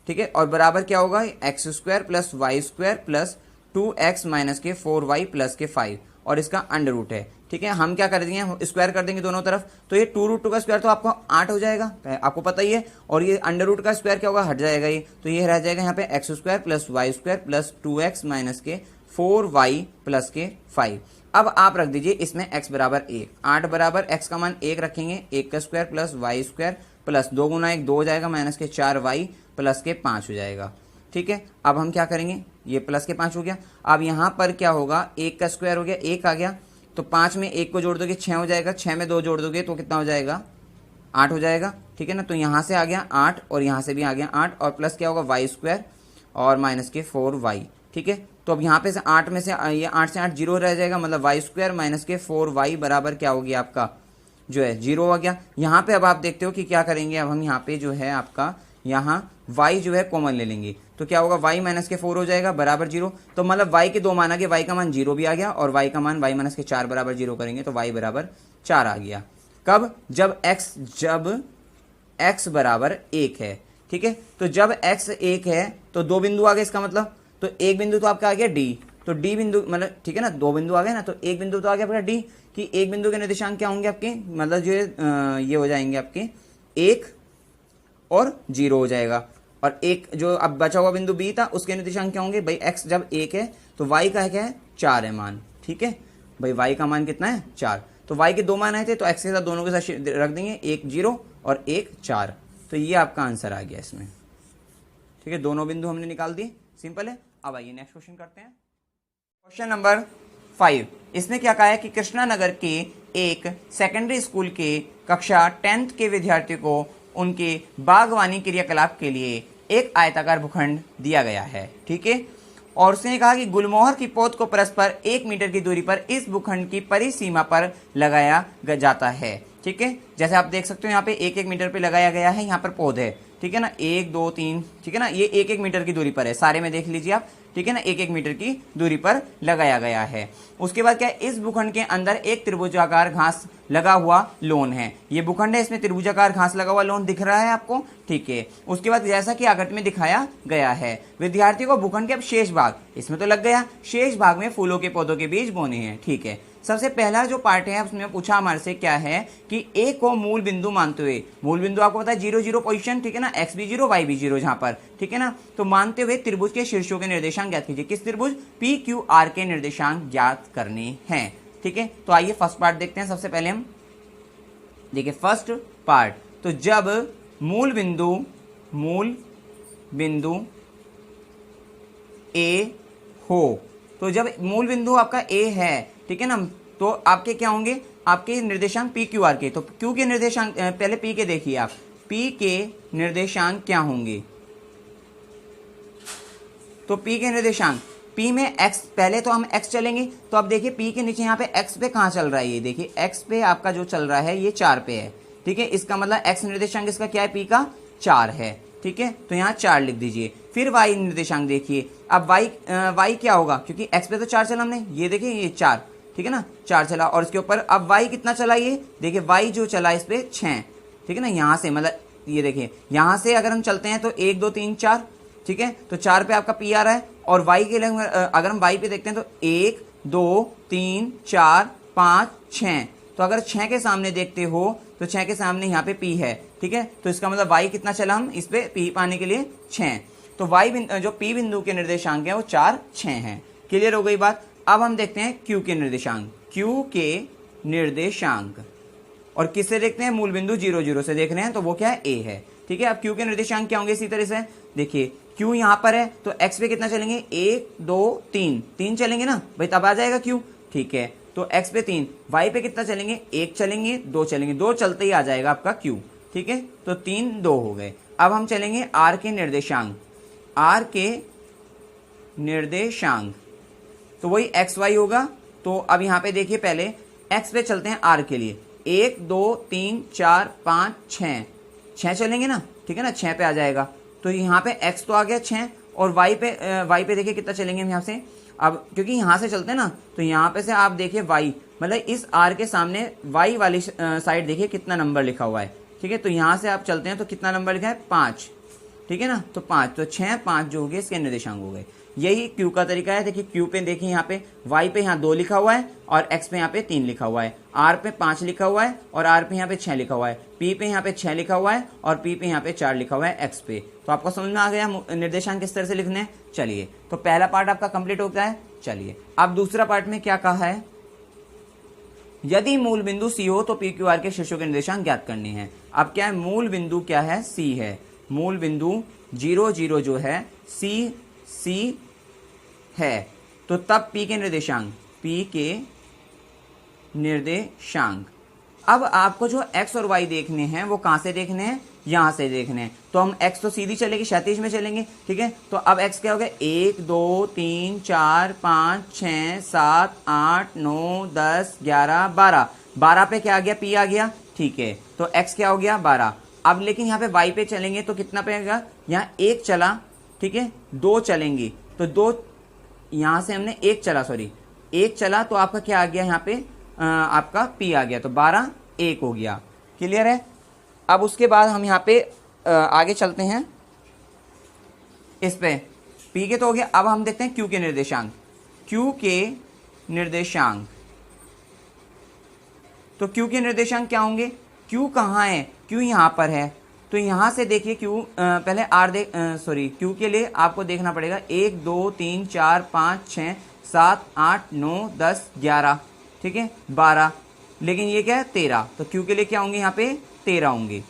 ठीक है, और बराबर क्या होगा X square plus Y square plus 2x minus के 4y प्लस के 5, और इसका अंडर रूट है। ठीक है, हम क्या कर देंगे, स्क्वायर कर देंगे दोनों तरफ, तो ये 2√2 का स्क्वायर तो आपको 8 हो जाएगा, आपको पता ही है, और ये अंडर रूट का स्क्वायर क्या होगा, हट जाएगा ये, तो ये रह जाएगा यहाँ पे X square plus Y square plus 2x minus के 4y प्लस के 5। अब आप रख दीजिए इसमें x बराबर 1, 8 बराबर x का मान 1 रखेंगे, 1 का square plus Y square plus 2 गुना 1 2 हो जाएगा, माइनस के 4y प्लस के 5 हो जाएगा। ठीक है, अब हम क्या करेंगे, ये प्लस के 5 हो गया, अब यहाँ पर क्या होगा, 1 का स्क्वायर हो गया 1 आ गया, तो 5 में 1 को जोड़ दोगे 6 हो जाएगा, 6 में 2 जोड़ दोगे तो कितना हो जाएगा 8 हो जाएगा। ठीक है ना, तो यहाँ से आ गया 8 और यहाँ से भी आ गया 8, और प्लस क्या होगा वाई स्क्वायर और माइनस के 4y। ठीक है, तो अब यहाँ पे से 8 में से ये 8 से 8 जीरो रह जाएगा, मतलब वाई स्क्वायर माइनस के 4y बराबर क्या हो गया आपका जो है 0 हो गया। यहाँ पे अब आप देखते हो कि क्या करेंगे, अब हम यहाँ पे जो है आपका यहाँ y जो है कॉमन ले लेंगे, तो क्या होगा y माइनस के 4 हो जाएगा बराबर 0, तो मतलब y के 2 मान आ गए, y का मान 0 भी आ गया, और y का मान y माइनस के 4 बराबर 0 करेंगे तो y बराबर 4 आ गया। कब, जब x बराबर 1 है। ठीक है, तो जब x 1 है तो 2 बिंदु आ गए, इसका मतलब तो एक बिंदु तो आपका आ गया D, तो D बिंदु मतलब ठीक है ना, 2 बिंदु आ गए ना, तो एक बिंदु तो आ गया आपका D, कि एक बिंदु के निर्देशांक क्या होंगे आपके, मतलब जो ये हो जाएंगे आपके 1 और 0 हो जाएगा, और एक जो अब बचा हुआ बिंदु B था उसके निर्देशांक क्या होंगे भाई, x जब 1 है तो y का है क्या है 4 है मान। ठीक है भाई, y का मान कितना है 4, तो y के 2 मान आए थे तो x के साथ दोनों के साथ रख देंगे, 1 0 और 1 4, तो ये आपका आंसर आ गया इसमें। ठीक है, दोनों बिंदु हमने निकाल दिए, सिंपल है। अब आइए नेक्स्ट क्वेश्चन करते हैं। क्वेश्चन नंबर 5, इसने क्या कहा है कि कृष्णा नगर के एक सेकेंडरी स्कूल के कक्षा 10th के विद्यार्थी को उनके बागवानी क्रियाकलाप के लिए एक आयताकार भूखंड दिया गया है। ठीक है, और उसने कहा कि गुलमोहर की पौध को परस्पर 1 मीटर की दूरी पर इस भूखंड की परिसीमा पर लगाया जाता है। ठीक है, जैसे आप देख सकते हो यहाँ पे 1-1 मीटर पे लगाया गया है, यहाँ पर पौध है। ठीक है ना, 1 2 3, ठीक है ना, ये 1-1 मीटर की दूरी पर है, सारे में देख लीजिए आप। ठीक है ना, 1-1 मीटर की दूरी पर लगाया गया है। उसके बाद क्या है, इस भूखंड के अंदर एक त्रिभुजाकार घास लगा हुआ लोन है, ये भूखंड है, इसमें त्रिभुजाकार घास लगा हुआ लोन दिख रहा है आपको। ठीक है, उसके बाद जैसा कि आकृति में दिखाया गया है, विद्यार्थी को भूखंड के अब शेष भाग, इसमें तो लग गया, शेष भाग में फूलों के पौधों के बीज बोने हैं। ठीक है, सबसे पहला जो पार्ट है उसमें पूछा हमारे से क्या है कि ए को मूल बिंदु मानते हुए, मूल बिंदु आपको पता है 0 0 पोजीशन, ठीक है ना, x भी 0 y भी 0 जहां पर, ठीक है ना, तो मानते हुए त्रिभुज के शीर्षों के निर्देशांक ज्ञात कीजिए। किस त्रिभुज, PQR के निर्देशांक ज्ञात करने हैं। ठीक है, तो आइए फर्स्ट पार्ट देखते हैं। सबसे पहले हम देखिए फर्स्ट पार्ट, तो जब मूल बिंदु A हो, तो जब मूल बिंदु आपका A है, ठीक है ना, तो आपके क्या होंगे, आपके निर्देशांक PQR के, तो Q के निर्देशांक पहले P के देखिए आप, P के निर्देशांक क्या होंगे, तो P के निर्देशांक, P में x, पहले तो हम x चलेंगे, तो अब देखिए P के नीचे यहाँ पे x पे कहाँ चल रहा है, ये देखिए x पे आपका जो चल रहा है ये 4 पे है। ठीक है, इसका मतलब x निर्देशांक इसका क्या है, P का 4 है। ठीक है, तो यहाँ 4 लिख दीजिए। फिर y निर्देशांक देखिए, अब y क्या होगा, क्योंकि x पे तो 4 चला हमने, ये देखिए ये 4, ठीक है ना, 4 चला। और इसके ऊपर अब y कितना चला, ये देखिए y जो चला इस पे 6, ठीक है ना। यहाँ से मतलब ये देखिए यहाँ से अगर हम चलते हैं तो 1 2 3 4, ठीक है, तो 4 पे आपका p आ रहा है। और y के लिए अगर हम y पे देखते हैं तो 1 2 3 4 5 6, तो अगर 6 के सामने देखते हो तो 6 के सामने यहाँ पे p है, ठीक है। तो इसका मतलब y कितना चला, हम इस पे p पाने के लिए 6, तो y जो p बिंदु के निर्देशांक है वो 4 6 हैं। क्लियर हो गई बात। अब हम देखते हैं q के निर्देशांक, q के निर्देशांक, और किससे देखते हैं, मूल बिंदु 0 0 से देख रहे हैं, तो वो क्या है, a है, ठीक है। अब q के निर्देशांक क्या होंगे, इसी तरह से देखिए q यहाँ पर है तो x पे कितना चलेंगे, 1 2 3 3 चलेंगे ना भाई, तब आ जाएगा q, ठीक है। तो x पे 3, y पे कितना चलेंगे, 1 चलेंगे 2 चलेंगे, 2 चलते ही आ जाएगा आपका q, ठीक है। तो 3 2 हो गए। अब हम चलेंगे r के निर्देशांक, r के निर्देशांक तो वही एक्स वाई होगा। तो अब यहाँ पे देखिए पहले x पे चलते हैं r के लिए, 1 2 3 4 5 6 6 चलेंगे ना, ठीक है ना, 6 पे आ जाएगा। तो यहाँ पे x तो आ गया 6, और y पे देखिए कितना चलेंगे हम यहाँ से। अब क्योंकि यहाँ से चलते हैं ना, तो यहाँ पे से आप देखिए y मतलब इस r के सामने y वाली साइड देखिए कितना नंबर लिखा हुआ है, ठीक है। तो यहाँ से आप चलते हैं तो कितना नंबर लिखा है, 5, ठीक है ना। तो 5, तो 6 5 जो हो गए इसके निर्देशांक हो गए। यही q का तरीका है। देखिए q पे देखिए यहाँ पे y पे यहाँ 2 लिखा हुआ है, और x पे यहाँ पे 3 लिखा हुआ है, r पे 5 लिखा हुआ है, और r पे यहाँ पे 6 लिखा हुआ है, p पे यहाँ पे 6 लिखा हुआ है, और p पे यहाँ पे 4 लिखा हुआ है x पे। तो आपको समझ में आ गया निर्देशांक किस तरह से लिखने हैं। चलिए, तो पहला पार्ट आपका कंप्लीट होता है। चलिए अब दूसरा पार्ट में क्या कहा है, यदि मूल बिंदु C हो तो पी क्यू आर के शीर्षों के निर्देशांक ज्ञात करने हैं। अब क्या है, मूल बिंदु क्या है, C है, मूल बिंदु 0 0 जो है C है, तो तब P के निर्देशांक, P के निर्देशांक। अब आपको जो x और y देखने हैं वो कहां से देखने हैं, यहां से देखने हैं। तो हम x तो सीधी चलेगी, क्षैतिज में चलेंगे, ठीक है। तो अब x क्या हो गया, 1 2 3 4 5 6 7 8 9 10 11 12, 12 पे क्या आ गया, p आ गया, ठीक है। तो x क्या हो गया, 12। अब लेकिन यहाँ पे y पे चलेंगे तो कितना पेगा, यहाँ 1 चला, ठीक है, 2 चलेंगी तो 2, यहाँ से हमने 1 चला, सॉरी 1 चला, तो आपका क्या आ गया, यहाँ पे आपका p आ गया, तो 12 1 हो गया। क्लियर है। अब उसके बाद हम यहाँ पे आगे चलते हैं, इस पे p के तो हो गया। अब हम देखते हैं q के निर्देशांक, q के निर्देशांक। तो q के निर्देशांक क्या होंगे, q कहाँ है, q यहाँ पर है, तो यहाँ से देखिए q पहले q के लिए आपको देखना पड़ेगा 1 2 3 4 5 6 7 8 9 10 11, ठीक है, 12, लेकिन ये क्या है 13, तो q के लिए क्या होंगे, यहाँ पे 13 होंगे।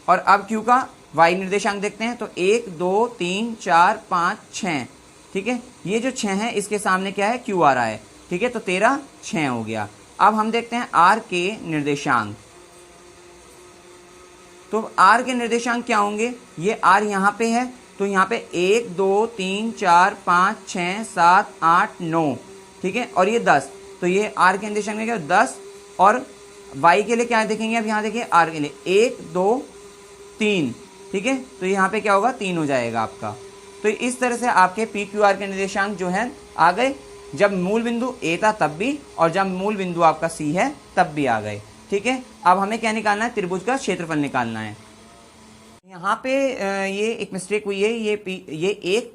और अब q का y निर्देशांक देखते हैं, तो 1 2 3 4 5 6, ठीक है, ये जो 6 है इसके सामने क्या है, q आ रहा है, ठीक है, तो 13 6 हो गया। अब हम देखते हैं r के निर्देशांक, तो r के निर्देशांक क्या होंगे, ये r यहाँ पे है, तो यहाँ पे 1 2 3 4 5 6 7 8 9, ठीक है, और ये 10, तो ये r के निर्देशांक में क्या 10। और y के लिए क्या देखेंगे, अब यहाँ देखिए r के लिए 1 2 3, ठीक है, तो यहाँ पे क्या होगा, 3 हो जाएगा आपका। तो इस तरह से आपके पी क्यू आर के निर्देशांक जो है आ गए, जब मूल बिंदु A था तब भी, और जब मूल बिंदु आपका C है तब भी आ गए, ठीक है। अब हमें क्या निकालना है, त्रिभुज का क्षेत्रफल निकालना है। यहाँ पे ये एक मिस्टेक हुई है, ये एक,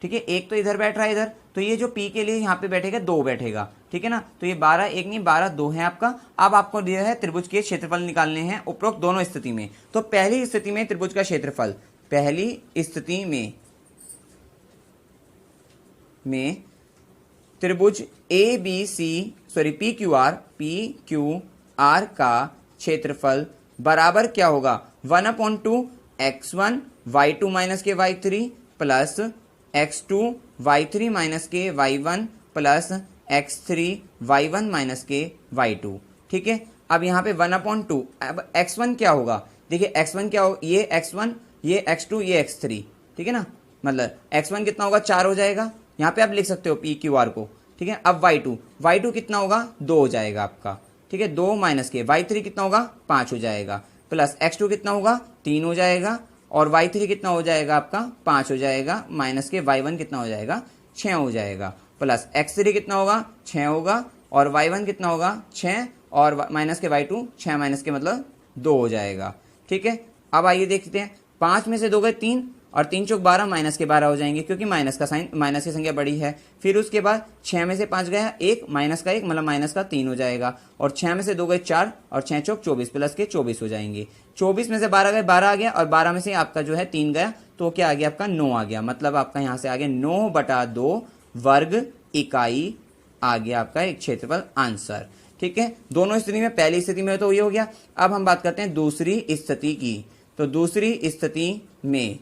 ठीक है, एक तो इधर बैठ रहा है इधर, तो ये जो P के लिए यहाँ पे बैठेगा 2 बैठेगा, ठीक है ना। तो ये 12 1 नहीं 12 2 है आपका। अब आपको दिया है त्रिभुज के क्षेत्रफल निकालने हैं उपरोक्त दोनों स्थिति में। तो पहली स्थिति में त्रिभुज का क्षेत्रफल, पहली स्थिति में त्रिभुज पी क्यू आर का क्षेत्रफल बराबर क्या होगा, 1/2 x1 y2 माइनस के y3 plus x2 y3 minus के y1 plus x3 y1 minus के y2, ठीक है। अब यहाँ पे 1/2, अब x1 क्या होगा, देखिए x1 क्या होगा, ये x1 ये x2 ये x3, ठीक है ना, मतलब x1 कितना होगा, 4 हो जाएगा, यहाँ पे आप लिख सकते हो पी क्यू आर को, ठीक है। अब y2 कितना होगा, 2 हो जाएगा आपका, ठीक है, 2 माइनस के y3 कितना होगा, 5 हो जाएगा, प्लस x2 कितना होगा, 3 हो जाएगा, और y3 कितना हो जाएगा आपका, 5 हो जाएगा, माइनस के y1 कितना हो जाएगा, 6 हो जाएगा, प्लस x3 कितना होगा 6 होगा और y1 कितना होगा 6 और माइनस के y2 6 माइनस के मतलब 2 हो जाएगा। ठीक है, अब आइए देखते हैं 5 में से 2 गए 3 और 3 चौक 12 माइनस के 12 हो जाएंगे क्योंकि माइनस का साइन, माइनस की संख्या बड़ी है। फिर उसके बाद 6 में से 5 गया 1 माइनस का 1 मतलब माइनस का 3 हो जाएगा और 6 में से 2 गए 4 और 6 चौक 24 प्लस के 24 हो जाएंगे। 24 में से 12 गए 12 आ गया और 12 में से आपका जो है 3 गया तो क्या आ गया आपका 9 आ गया। मतलब आपका यहाँ से आ गया 9/2 वर्ग इकाई आ गया आपका एक क्षेत्रफल आंसर। ठीक है, दोनों स्थिति में, पहली स्थिति में तो ये हो गया। अब हम बात करते हैं दूसरी स्थिति की। तो दूसरी स्थिति में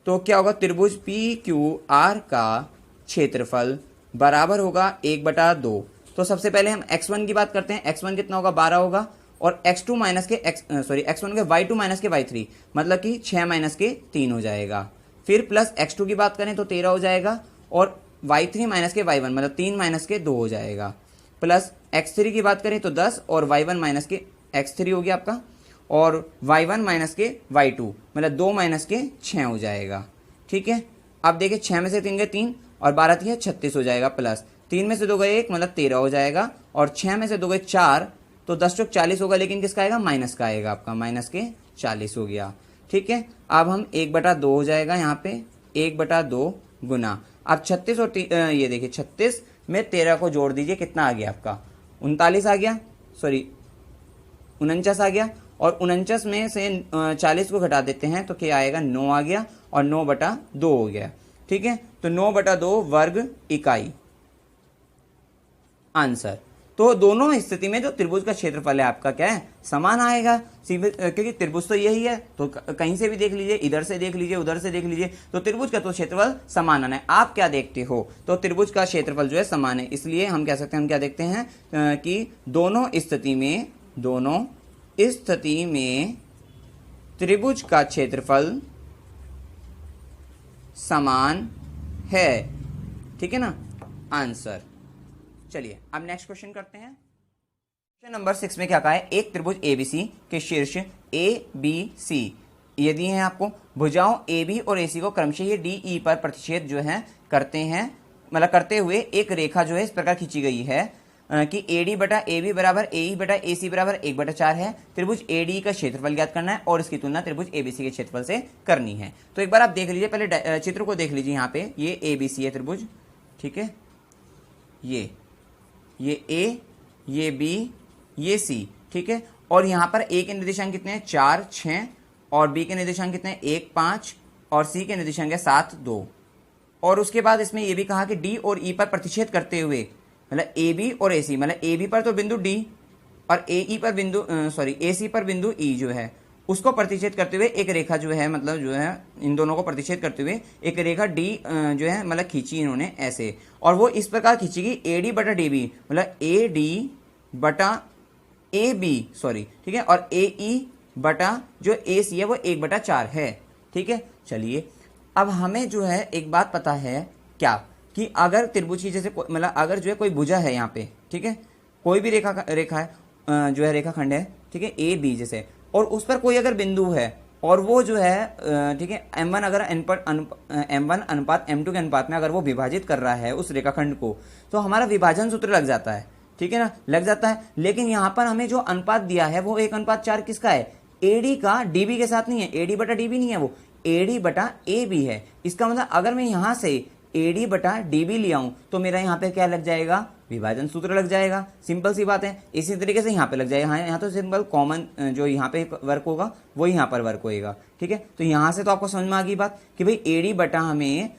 तो क्या होगा, त्रिभुज PQR का क्षेत्रफल बराबर होगा 1/2। तो सबसे पहले हम x1 की बात करते हैं। x1 कितना होगा 12 होगा और x2 माइनस के x1 के y2 माइनस के y3 मतलब कि 6 माइनस के 3 हो जाएगा। फिर प्लस x2 की बात करें तो 13 हो जाएगा और y3 माइनस के y1 मतलब 3 माइनस के 2 हो जाएगा। प्लस x3 की बात करें तो 10 और y1 माइनस के x3 हो गया आपका और y1 माइनस के y2 मतलब 2 माइनस के 6 हो जाएगा। ठीक है, अब देखिए 6 में से 3 गए 3 और 12 3 36 हो जाएगा प्लस 3 में से 2 गए 1 मतलब 13 हो जाएगा और 6 में से 2 गए 4 तो 10 चौक 40 होगा, लेकिन किसका आएगा माइनस का आएगा आपका, माइनस के 40 हो गया। ठीक है, अब हम 1/2 हो जाएगा यहाँ पे 1/2 गुना। अब 36 और ये देखिए 36 में 13 को जोड़ दीजिए, कितना आ गया आपका 39 आ गया, सॉरी 49 आ गया और 49 में से 40 को घटा देते हैं तो क्या आएगा 9 आ गया और 9/2 हो गया। ठीक है, तो 9/2 वर्ग इकाई आंसर। तो दोनों स्थिति में जो त्रिभुज का क्षेत्रफल है आपका क्या है, समान आएगा, क्योंकि त्रिभुज तो यही है। तो कहीं से भी देख लीजिए, इधर से देख लीजिए, उधर से देख लीजिए, तो त्रिभुज का तो क्षेत्रफल समान आना है। आप क्या देखते हो, तो त्रिभुज का क्षेत्रफल जो है समान है, इसलिए हम कह सकते हैं, हम क्या देखते हैं कि दोनों स्थिति में त्रिभुज का क्षेत्रफल समान है। ठीक है ना, आंसर। चलिए अब नेक्स्ट क्वेश्चन करते हैं। क्वेश्चन नंबर 6 में क्या कहा है, एक त्रिभुज ABC के शीर्ष ABC ये दिए हैं आपको, भुजाओं AB और AC को क्रमशः DE पर प्रतिच्छेद जो है करते हैं, मतलब करते हुए एक रेखा जो है इस प्रकार खींची गई है कि AD/AB बराबर AE/AC बराबर 1/4 है। त्रिभुज AD का क्षेत्रफल ज्ञात करना है और इसकी तुलना त्रिभुज ABC के क्षेत्रफल से करनी है। तो एक बार आप देख लीजिए, पहले चित्र को देख लीजिए। यहाँ पे ये ABC है त्रिभुज, ठीक है, ये A, ये B, ये C, ठीक है, और यहाँ पर A के निर्देशांक कितने हैं 4 6 और B के निर्देशांक कितने हैं 1 5 और C के निर्देशांक है 7 2। और उसके बाद इसमें ये भी कहा कि D और E पर प्रतिच्छेद करते हुए, मतलब AB और AC, मतलब AB पर तो बिंदु D और AE पर बिंदु AC पर बिंदु E जो है उसको प्रतिच्छेद करते हुए एक रेखा जो है, मतलब जो है इन दोनों को प्रतिच्छेद करते हुए एक रेखा D जो है मतलब खींची इन्होंने ऐसे, और वो इस प्रकार खींचेगी AD/DB मतलब AD/AB ठीक है, और AE जो AC है वो 1/4 है। ठीक है, चलिए अब हमें जो है एक बात पता है क्या, कि अगर त्रिभुज की जैसे मतलब अगर जो है कोई भुजा है यहाँ पे, ठीक है, कोई भी रेखा है जो है रेखाखंड है, ठीक है, AB जैसे, और उस पर कोई अगर बिंदु है और वो जो है ठीक है M1 अगर M1 अनुपात M2 के अनुपात में अगर वो विभाजित कर रहा है उस रेखाखंड को, तो हमारा विभाजन सूत्र लग जाता है। ठीक है ना, लग जाता है। लेकिन यहाँ पर हमें जो अनुपात दिया है वो 1:4 किसका है, AD का DB के साथ नहीं है, AD/DB नहीं है, वो AD/AB है। इसका मतलब अगर मैं यहाँ से AD/DB ले आऊं तो मेरा यहाँ पे क्या लग जाएगा, विभाजन सूत्र लग जाएगा। सिंपल सी बात है। इसी तरीके से यहाँ पे लग जाएगा, यहाँ तो सिंपल कॉमन जो यहाँ पे वर्क होगा वो यहाँ पर वर्क होएगा। ठीक है, तो यहाँ से तो आपको समझ में आ गई बात कि भाई AD हमें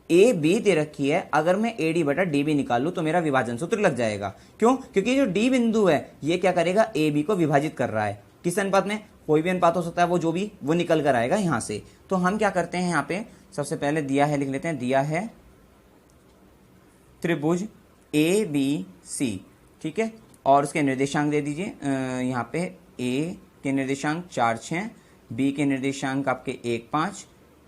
AB दे रखी है, अगर मैं AD/DB निकाल लूँ तो मेरा विभाजन सूत्र लग जाएगा। क्यों, क्योंकि जो D बिंदु है ये क्या करेगा, AB को विभाजित कर रहा है। किस अनुपात में, कोई भी अनुपात हो सकता है, वो जो भी वो निकल कर आएगा यहाँ से। तो हम क्या करते हैं, यहाँ पे सबसे पहले दिया है लिख लेते हैं, दिया है त्रिभुज ABC, ठीक है, और उसके निर्देशांक दे दीजिए। यहाँ पे A के निर्देशांक 4 6, B के निर्देशांक आपके 1 5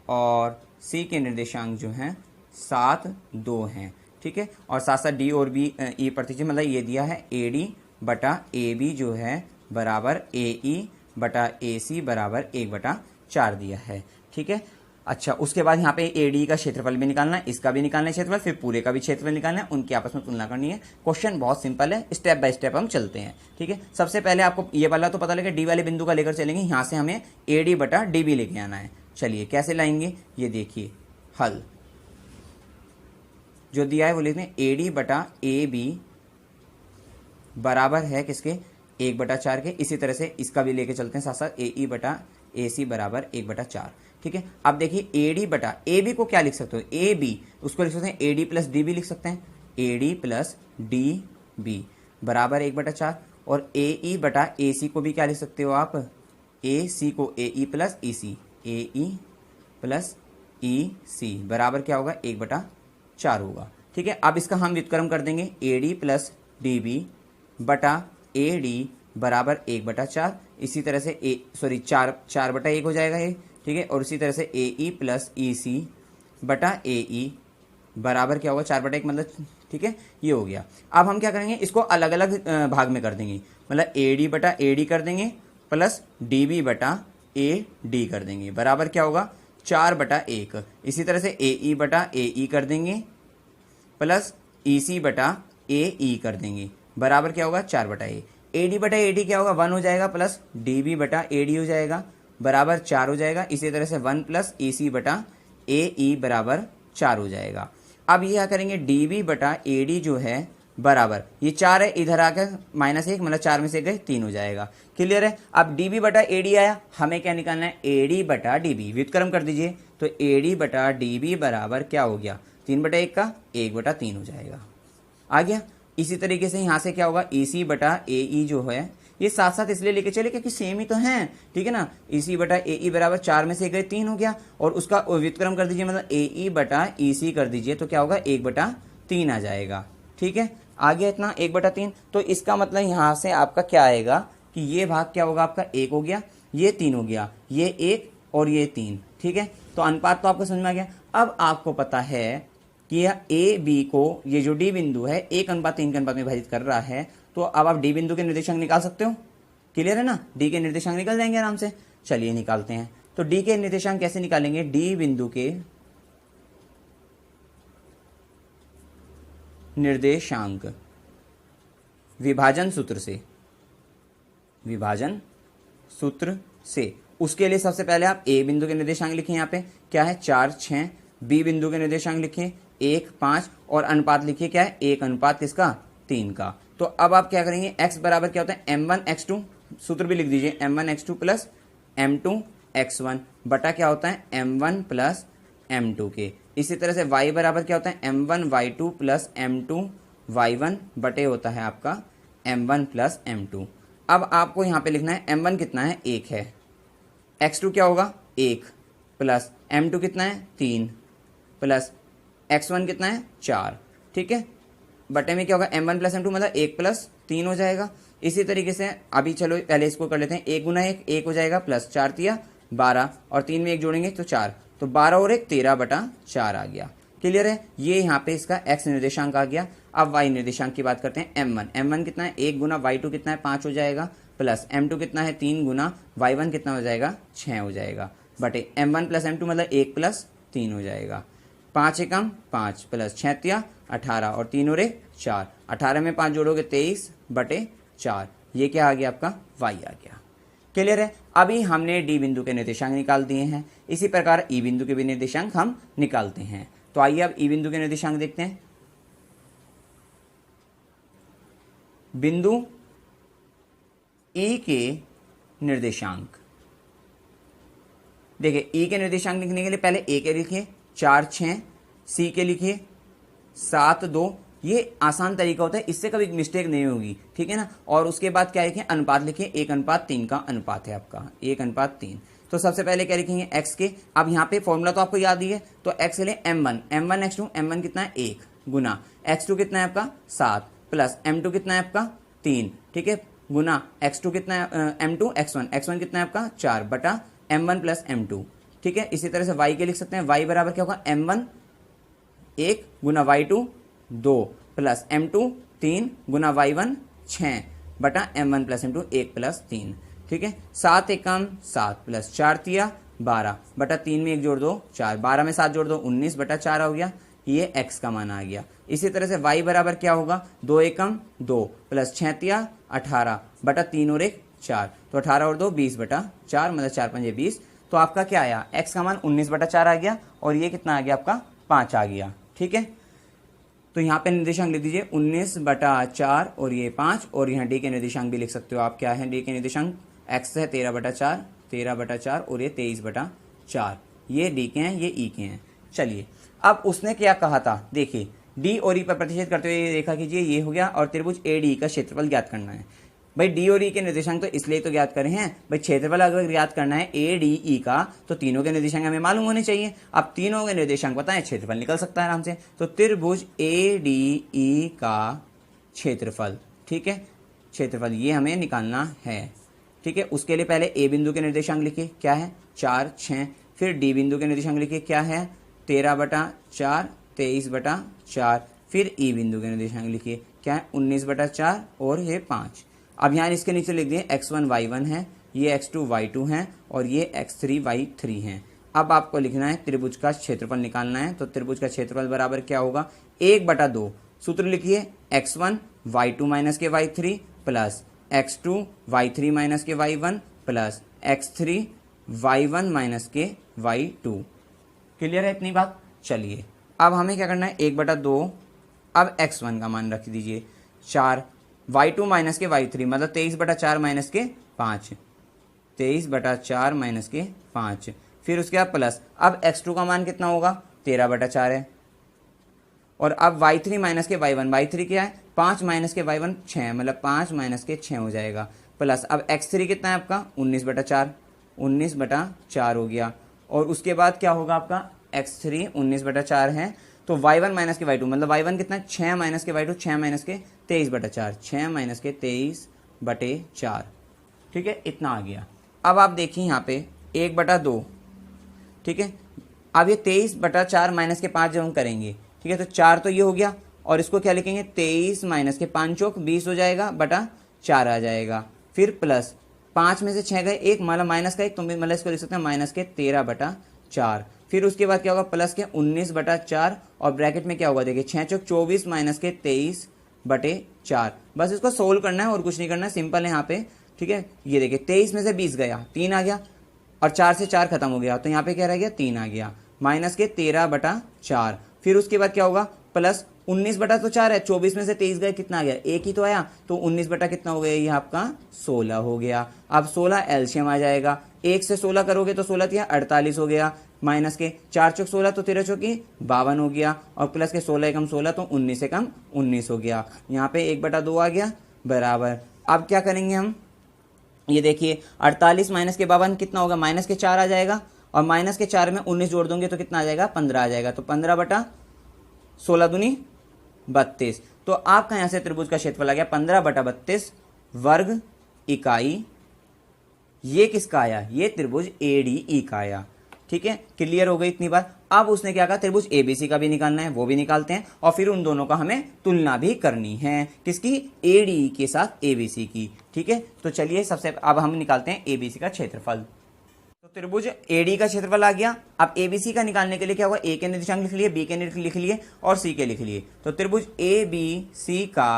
और C के निर्देशांक जो हैं 7 2 हैं। ठीक है, और साथ साथ D और B E प्रतिच्छेद, मतलब ये दिया है AD/AB जो है बराबर AE/AC बराबर 1/4 दिया है। ठीक है, अच्छा, उसके बाद यहाँ पे एडी का क्षेत्रफल भी निकालना है, इसका भी निकालना है क्षेत्रफल, फिर पूरे का भी क्षेत्रफल निकालना है, उनकी आपस में तुलना करनी है। क्वेश्चन बहुत सिंपल है, स्टेप बाय स्टेप हम चलते हैं। ठीक है, सबसे पहले आपको ये वाला तो पता लगे, डी वाले बिंदु का लेकर चलेंगे, यहाँ से हमें एडी बटा डीबी लेके आना है। चलिए कैसे लाएंगे, ये देखिए हल जो दिया है वो लिखते हैं, एडी बटा ए बी बराबर है किसके, 1/4 के। इसी तरह से इसका भी लेके चलते हैं साथ साथ, ए ई बटा ए सी बराबर 1/4। ठीक है, अब देखिए ए डी बटा ए बी को क्या लिख सकते हो, ए बी उसको लिख सकते हैं A D plus D B लिख सकते हैं, A D plus D B बराबर 1/4। और ए ई बटा ए सी को भी क्या लिख सकते हो आप, ए सी को ए ई प्लस ई सी, ए ई प्लस ई सी बराबर क्या होगा, 1/4 होगा। ठीक है, अब इसका हम व्युत्क्रम कर देंगे, A D plus D B बटा ए डी बराबर 1/4। इसी तरह से 4/1 हो जाएगा ये। ठीक है, और इसी तरह से ए ई प्लस ई सी बटा ए ई बराबर क्या होगा, 4/1 मतलब। ठीक है, ये हो गया। अब हम क्या करेंगे, इसको अलग अलग भाग में कर देंगे, मतलब ए डी बटा ए डी कर देंगे प्लस डी बी बटा ए डी कर देंगे, बराबर क्या होगा, 4/1। इसी तरह से ए ई बटा ए ई कर देंगे प्लस ई सी बटा ए ई कर देंगे, बराबर क्या होगा, 4/1। ए डी बटा ए डी क्या होगा, 1 हो जाएगा प्लस डी बी बटा ए डी हो जाएगा, बराबर 4 हो जाएगा। इसी तरह से 1 प्लस ई सी बटा ए ई बराबर 4 हो जाएगा। अब ये क्या करेंगे, डी बी बटा ए डी जो है बराबर, ये 4 है, इधर आकर -1 मतलब 4 में से गए 3 हो जाएगा। क्लियर है। अब डी बी बटा ए डी आया, हमें क्या निकालना है, ए डी बटा डी बी। व्युत्क्रम कर दीजिए, तो ए डी बटा डी बी बराबर क्या हो गया, 3/1 का 1/3 हो जाएगा, आ गया। इसी तरीके से यहाँ से क्या होगा, ए सी बटा ए ई जो है, ये साथ साथ इसलिए लेके चले क्योंकि सेम ही तो हैं। ठीक है ना, ई सी बटा ए ई बराबर 4 में से गए 3 हो गया, और उसका व्युत्क्रम कर दीजिए, मतलब ए ई बटा ई सी कर दीजिए, तो क्या होगा, 1/3 आ जाएगा। ठीक है, आ गया इतना 1/3। तो इसका मतलब यहाँ से आपका क्या आएगा कि ये भाग क्या होगा, आपका 1 हो गया, ये 3 हो गया, ये 1 और ये 3। ठीक है, तो अनुपात तो आपको समझ में आ गया। अब आपको पता है कि यह ए बी को, ये जो डी बिंदु है 1:3 के अनुपात में विभाजित कर रहा है, तो अब आप डी बिंदु के निर्देशांक निकाल सकते हो। क्लियर है ना, डी के निर्देशांक निकल जाएंगे आराम से। चलिए निकालते हैं। तो डी के निर्देशांक कैसे निकालेंगे, डी बिंदु के निर्देशांक विभाजन सूत्र से, विभाजन सूत्र से। उसके लिए सबसे पहले आप ए बिंदु के निर्देशांक लिखें, यहाँ पे क्या है 4, 6। बी बिंदु के निर्देशांक लिखिए 1, 5, और अनुपात लिखिए क्या है, 1 अनुपात किसका, 3 का। तो अब आप क्या करेंगे, x बराबर क्या होता है, m1 x2, सूत्र भी लिख दीजिए, m1 x2 plus m2 x1 बटा क्या होता है, m1 प्लस m2 के। इसी तरह से y बराबर क्या होता है, m1 y2 plus m2 y1 बटे होता है आपका m1 प्लस m2। अब आपको यहाँ पे लिखना है m1 कितना है, 1 है, x2 क्या होगा 1, प्लस m2 कितना है 3, प्लस x1 कितना है 4। ठीक है, बटे में क्या होगा, m1 प्लस m2 मतलब 1 प्लस 3 हो जाएगा। इसी तरीके से अभी चलो पहले इसको कर लेते हैं, 1 गुना 1 1 हो जाएगा, प्लस 4 तिया 12, और 3 में 1 जोड़ेंगे तो 4, तो 12 और 1 13/4 आ गया। क्लियर है, ये यहाँ पे इसका x निर्देशांक आ गया। अब y निर्देशांक की बात करते हैं, m1 कितना है, 1 गुना y2 कितना है 5 हो जाएगा, प्लस m2 कितना है 3 गुना y1 कितना हो जाएगा 6 हो जाएगा, बटे m1 प्लस m2 मतलब 1 प्लस 3 हो जाएगा। 5 एकम 5 प्लस 6 तिया 18, और 3 और 1 4, 18 में 5 जोड़ोगे 23/4। ये क्या आ गया, आपका y आ गया। क्लियर है। अभी हमने डी बिंदु के निर्देशांक निकाल दिए हैं, इसी प्रकार ई बिंदु के भी निर्देशांक हम निकालते हैं। तो आइए अब ई बिंदु के निर्देशांक देखते हैं। बिंदु ई के निर्देशांक, देखिए ई के निर्देशांक लिखने के लिए पहले ए के लिखिए 4, 6, सी के लिखिए 7, 2। ये आसान तरीका होता है, इससे कभी मिस्टेक नहीं होगी। ठीक है ना, और उसके बाद क्या लिखें, अनुपात लिखिए, 1:3 का अनुपात है आपका, 1:3। तो सबसे पहले क्या लिखेंगे, x के। अब यहाँ पे फॉर्मूला तो आपको याद ही है, तो x ले m1 x2, m1 कितना है 1 गुना x2 कितना है आपका 7, प्लस m2 कितना है आपका 3। ठीक है, गुना x2 कितना है m2 x1 कितना है आपका 4 बटा m1 प्लस m2। ठीक है, इसी तरह से y के लिख सकते हैं, y बराबर क्या होगा, m1 1 गुना y2 2 प्लस m2 3 गुना y1 6 बटा m1 प्लस m2 1 प्लस 3। ठीक है, 7 एकम 7 प्लस 4 तिया 12 बटा 3 में 1 जोड़ दो 4, 12 में 7 जोड़ दो 19 बटा 4 हो गया, ये x का मान आ गया। इसी तरह से y बराबर क्या होगा, 2 एकम 2 प्लस 6 तिया 18 बटा 3 और 1 4, तो 18 और 2 20 बटा 4 मतलब 4 पंजे 20। तो आपका क्या आया, x का मान 19 बटा 4 आ गया और ये कितना आ गया आपका 5 आ गया। ठीक है, तो यहाँ पे निर्देशांक लिख दीजिए 19 बटा 4 और ये 5, और यहाँ डी के निर्देशांक भी लिख सकते हो आप। क्या है डी के निर्देशांक, x है 13 बटा 4, 13 बटा 4 और ये 23 बटा 4, ये डी के हैं, ये ई के हैं। चलिए अब उसने क्या कहा था, देखिए डी और ई पर प्रतिच्छेद करते हुए देखा कीजिए, ये हो गया, और त्रिभुज ए डी का क्षेत्रफल ज्ञात करना है। भाई डी और ई के निर्देशांक तो इसलिए तो ज्ञात करे हैं, भाई क्षेत्रफल अगर ज्ञात करना है ए डी ई का तो तीनों के निर्देशांक हमें मालूम होने चाहिए। अब तीनों के निर्देशांक पता है, क्षेत्रफल निकल सकता है आराम से। तो त्रिभुज ए डी ई का क्षेत्रफल, ठीक है, क्षेत्रफल ये हमें निकालना है। ठीक है, उसके लिए पहले ए बिंदु के निर्देशांक लिखिए, क्या है 4 6, फिर डी बिंदु के निर्देशांक लिखिए, क्या है 13 बटा 4 23 बटा 4, फिर ई बिंदु के निर्देशांक लिखिए, क्या है 19 बटा 4 और ये 5। अब यहाँ इसके नीचे लिख दिए x1 y1 है, ये x2 y2 है और ये x3 y3 है। अब आपको लिखना है त्रिभुज का क्षेत्रफल निकालना है, तो त्रिभुज का क्षेत्रफल बराबर क्या होगा, 1/2। सूत्र लिखिए x1 y2 माइनस के y3 plus x2 y3 minus के y1 plus x3 y1 minus के y2। क्लियर है इतनी बात। चलिए अब हमें क्या करना है, 1/2। अब x1 का मान रख दीजिए 4, y2 माइनस के y3 मतलब 23 बटा 4 माइनस के 5, 23 बटा 4 माइनस के 5, फिर उसके बाद प्लस। अब x2 का मान कितना होगा, 13 बटा 4 है, और अब y3 माइनस के y1, y3 क्या है 5 माइनस के y1 6 मतलब 5 माइनस के 6 हो जाएगा, प्लस अब x3 कितना है आपका 19 बटा 4, 19 बटा 4 हो गया, और उसके बाद क्या होगा आपका x3 19 बटा 4 है, तो y1 माइनस के y2 मतलब y1 कितना 6 माइनस के y2 6 माइनस के 23 बटा 4, 6 माइनस के 23 बटे 4। ठीक है, इतना आ गया। अब आप देखिए यहाँ पे 1/2, ठीक है, अब ये 23 बटा 4 माइनस के 5 जब हम करेंगे, ठीक है, तो 4 तो ये हो गया, और इसको क्या लिखेंगे 23 माइनस के 5 चौक 20 हो जाएगा बटा 4 आ जाएगा, फिर प्लस 5 में से 6 गए 1 मतलब माइनस का 1, तो मतलब इसको लिख सकते हैं माइनस के 13 बटा 4, फिर उसके बाद क्या होगा प्लस के 19 बटा 4, और ब्रैकेट में क्या होगा देखिए 6 चौक 24 माइनस के 23 बटे 4। बस इसको सोल्व करना है और कुछ नहीं करना है, सिंपल है यहाँ पे। ठीक है, ये देखिए 23 में से 20 गया 3 आ गया, और 4 से 4 खत्म हो गया, तो यहाँ पे क्या रह गया 3 आ गया, माइनस के 13 बटा 4। फिर उसके बाद क्या होगा प्लस 19 बटा तो 4 है, 24 में से 23 गए कितना आ गया, एक ही तो आया, तो 19 बटा कितना हो गया, ये आपका 16 हो गया। अब 16 एलसीएम आ जाएगा, 1 से 16 करोगे तो 16 तिया 48 हो गया, माइनस के 4 चौक 16 तो 13 चौकी 52 हो गया, और प्लस के 16 एकम 16 तो 19 एकम 19 हो गया। यहाँ पे 1/2 आ गया बराबर। अब क्या करेंगे हम, ये देखिए 48 माइनस के 52 कितना होगा, माइनस के 4 आ जाएगा, और माइनस के 4 में 19 जोड़ दोगे तो कितना आ जाएगा 15 आ जाएगा, तो 15 बटा 16 दूनी 32। तो आपका यहां से त्रिभुज का क्षेत्रफल आ गया 15 बटा 32 वर्ग इकाई। ये किसका आया, ये त्रिभुज एडीई का आया। ठीक है, क्लियर हो गई इतनी बार। अब उसने क्या कहा, त्रिभुज एबीसी का भी निकालना है, वो भी निकालते हैं, और फिर उन दोनों का हमें तुलना भी करनी है, किसकी, एडीई के साथ एबीसी की। ठीक है, तो चलिए सबसे अब हम निकालते हैं एबीसी का क्षेत्रफल। तो त्रिभुज एडी का क्षेत्रफल आ गया। अब एबीसी का निकालने के लिए क्या होगा, ए के निर्देशांक लिख लिए, बी के लिख लिए और सी के लिख लिए। तो त्रिभुज ए बी सी का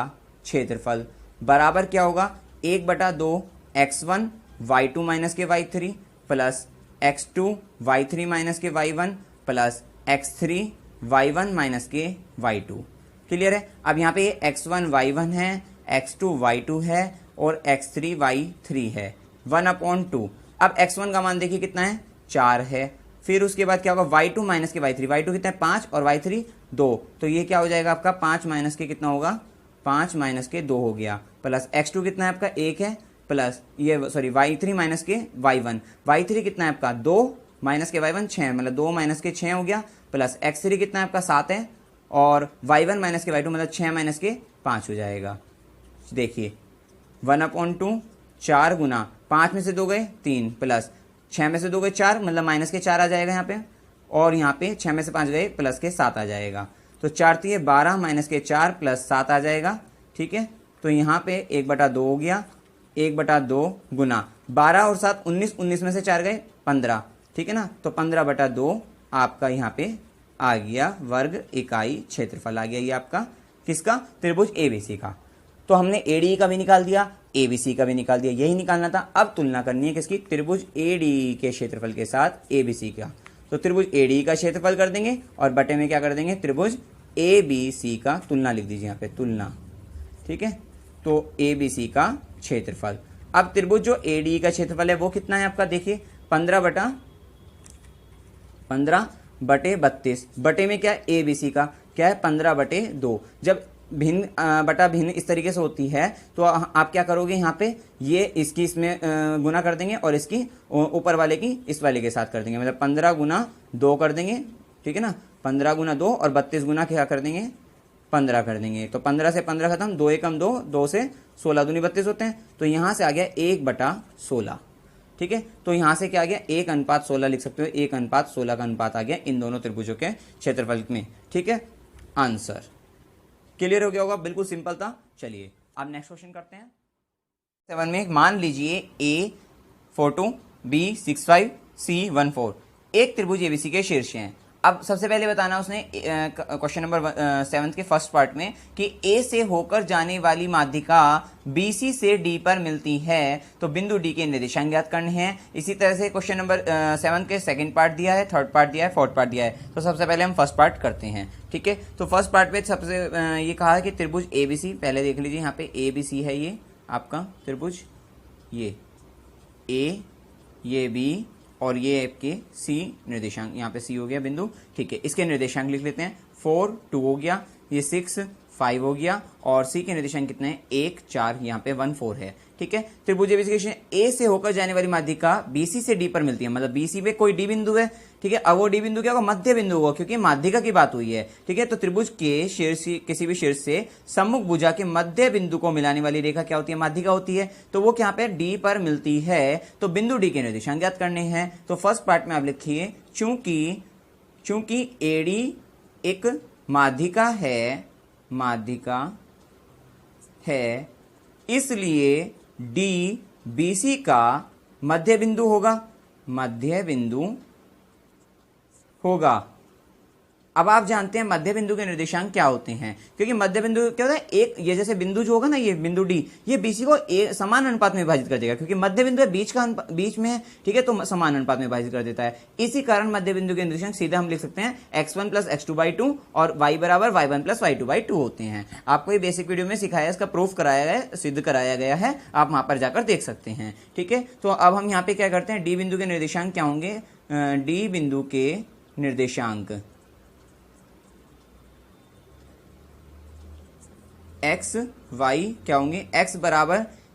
क्षेत्रफल बराबर क्या होगा, 1/2 x1 y2 माइनस के y3 plus x2 y3 minus के y1 plus x3 y1 minus के y2। क्लियर है। अब यहाँ पे x1 y1 है, x2 y2 है और x3 y3 है, 1/2। अब x1 का मान देखिए कितना है, 4 है। फिर उसके बाद क्या होगा, y2 माइनस के y3, y2 कितना है 5 और y3 2, तो ये क्या हो जाएगा आपका 5 माइनस के कितना होगा, 5 माइनस के 2 हो गया, प्लस x2 कितना है आपका 1 है, प्लस ये सॉरी y3 माइनस के y1, y3 कितना है आपका 2 माइनस के y1 6 मतलब 2 माइनस के 6 हो गया, प्लस x3 कितना है आपका 7 है, और y1 माइनस के y2 मतलब 6 माइनस के 5 हो जाएगा। देखिए 1/2, 4 गुना 5 में से 2 गए 3 प्लस 6 में से 2 गए 4 मतलब माइनस के 4 आ जाएगा यहाँ पे, और यहाँ पे 6 में से 5 गए प्लस के 7 आ जाएगा, तो 4 तो ये 12 माइनस के 4 प्लस 7 आ जाएगा। ठीक है, तो यहाँ पे 1/2 हो गया, 1/2 गुना 12 और 7 19, 19 में से 4 गए 15। ठीक है ना। तो 15/2 आपका यहाँ पे आ गया वर्ग इकाई क्षेत्रफल आ गया ये आपका किसका, त्रिभुज एबीसी का। तो हमने एडी का भी निकाल दिया, एबीसी का भी निकाल दिया, यही निकालना था। अब तुलना करनी है किसकी, त्रिभुज एडी के क्षेत्रफल के साथ एबीसी का। तो त्रिभुज एडी का क्षेत्रफल कर देंगे और बटे में क्या कर देंगे, त्रिभुज एबीसी का तुलना लिख दीजिए यहाँ पे, तुलना, ठीक है। तो एबीसी का क्षेत्रफल। अब त्रिभुज जो एडी का क्षेत्रफल है वो कितना है आपका, देखिए 15/32 बटे में क्या है, एबीसी का क्या है 15/2। जब भिन्न बटा भिन्न इस तरीके से होती है तो आप क्या करोगे, यहाँ पे ये इसकी इसमें गुना कर देंगे और इसकी ऊपर वाले की इस वाले के साथ कर देंगे, मतलब 15×2 कर देंगे, ठीक है ना। 15×2 और 32 गुना क्या कर देंगे, 15 कर देंगे। तो 15 से 15 खत्म, 2 एकम 2, 2 से 16 दूनी 32 होते हैं। तो यहाँ से आ गया 1/16, ठीक है। तो यहाँ से क्या आ गया, 1:16 लिख सकते हो, 1:16 का अनुपात आ गया इन दोनों त्रिभुजों के क्षेत्रफल में, ठीक है। आंसर क्लियर हो गया होगा, बिल्कुल सिंपल था। चलिए अब नेक्स्ट क्वेश्चन करते हैं। 7 में मान लीजिए A42 B65 C14 एक त्रिभुज एबीसी के शीर्ष हैं। अब सबसे पहले बताना उसने क्वेश्चन नंबर 7 के फर्स्ट पार्ट में कि ए से होकर जाने वाली माध्यिका बीसी से डी पर मिलती है तो बिंदु डी के निर्देशांक ज्ञात करने हैं। इसी तरह से क्वेश्चन नंबर 7 के सेकंड पार्ट दिया है, थर्ड पार्ट दिया है, फोर्थ पार्ट दिया है। तो सबसे पहले हम फर्स्ट पार्ट करते हैं, ठीक है। तो फर्स्ट पार्ट पे सबसे ये कहा है कि त्रिभुज एबीसी, पहले देख लीजिए यहाँ पे एबीसी है ये आपका त्रिभुज, ये ए, ये बी और ये आपके सी निर्देशांक, यहाँ पे सी हो गया बिंदु, ठीक है। इसके निर्देशांक लिख लेते हैं, 4 2 हो गया, ये 6 5 हो गया और सी के निर्देशांक कितने हैं, 1 4, यहाँ पे 1 4 है, ठीक है। त्रिभुज एबीसी ए से होकर जाने वाली माध्यिका बीसी से डी पर मिलती है, मतलब बीसी पे कोई डी बिंदु है, ठीक है। अब वो डी बिंदु क्या होगा, मध्य बिंदु होगा, क्योंकि माध्यिका की बात हुई है, ठीक है। तो त्रिभुज के शीर्ष, किसी भी शीर्ष से सम्मुख भुजा के मध्य बिंदु को मिलाने वाली रेखा क्या होती है, माध्यिका होती है। तो वो यहाँ पे डी पर मिलती है, तो बिंदु डी के निर्देशांक ज्ञात करने हैं। तो फर्स्ट पार्ट में आप लिखिए, चूंकि एडी एक माध्यिका है इसलिए डी बीसी का मध्य बिंदु होगा। अब आप जानते हैं मध्य बिंदु के निर्देशांक क्या होते हैं, क्योंकि मध्य बिंदु क्या होता है, एक ये जैसे बिंदु जो होगा ना, ये बिंदु डी, ये बीसी को समान अनुपात में विभाजित कर देगा, क्योंकि मध्य बिंदु है बीच में है, ठीक है। तो समान अनुपात में विभाजित कर देता है। इसी कारण मध्य बिंदु के निर्देशांक सीधे हम लिख सकते हैं x1 + x2/2 और y = y1 + y2/2 होते हैं। आपको ये बेसिक वीडियो में सिखाया, इसका प्रूफ कराया गया, सिद्ध कराया गया है, आप वहां पर जाकर देख सकते हैं, ठीक है। तो अब हम यहाँ पे क्या करते हैं, डी बिंदु के निर्देशांक क्या होंगे, डी बिंदु के निर्देशांक x y क्या होंगे, x =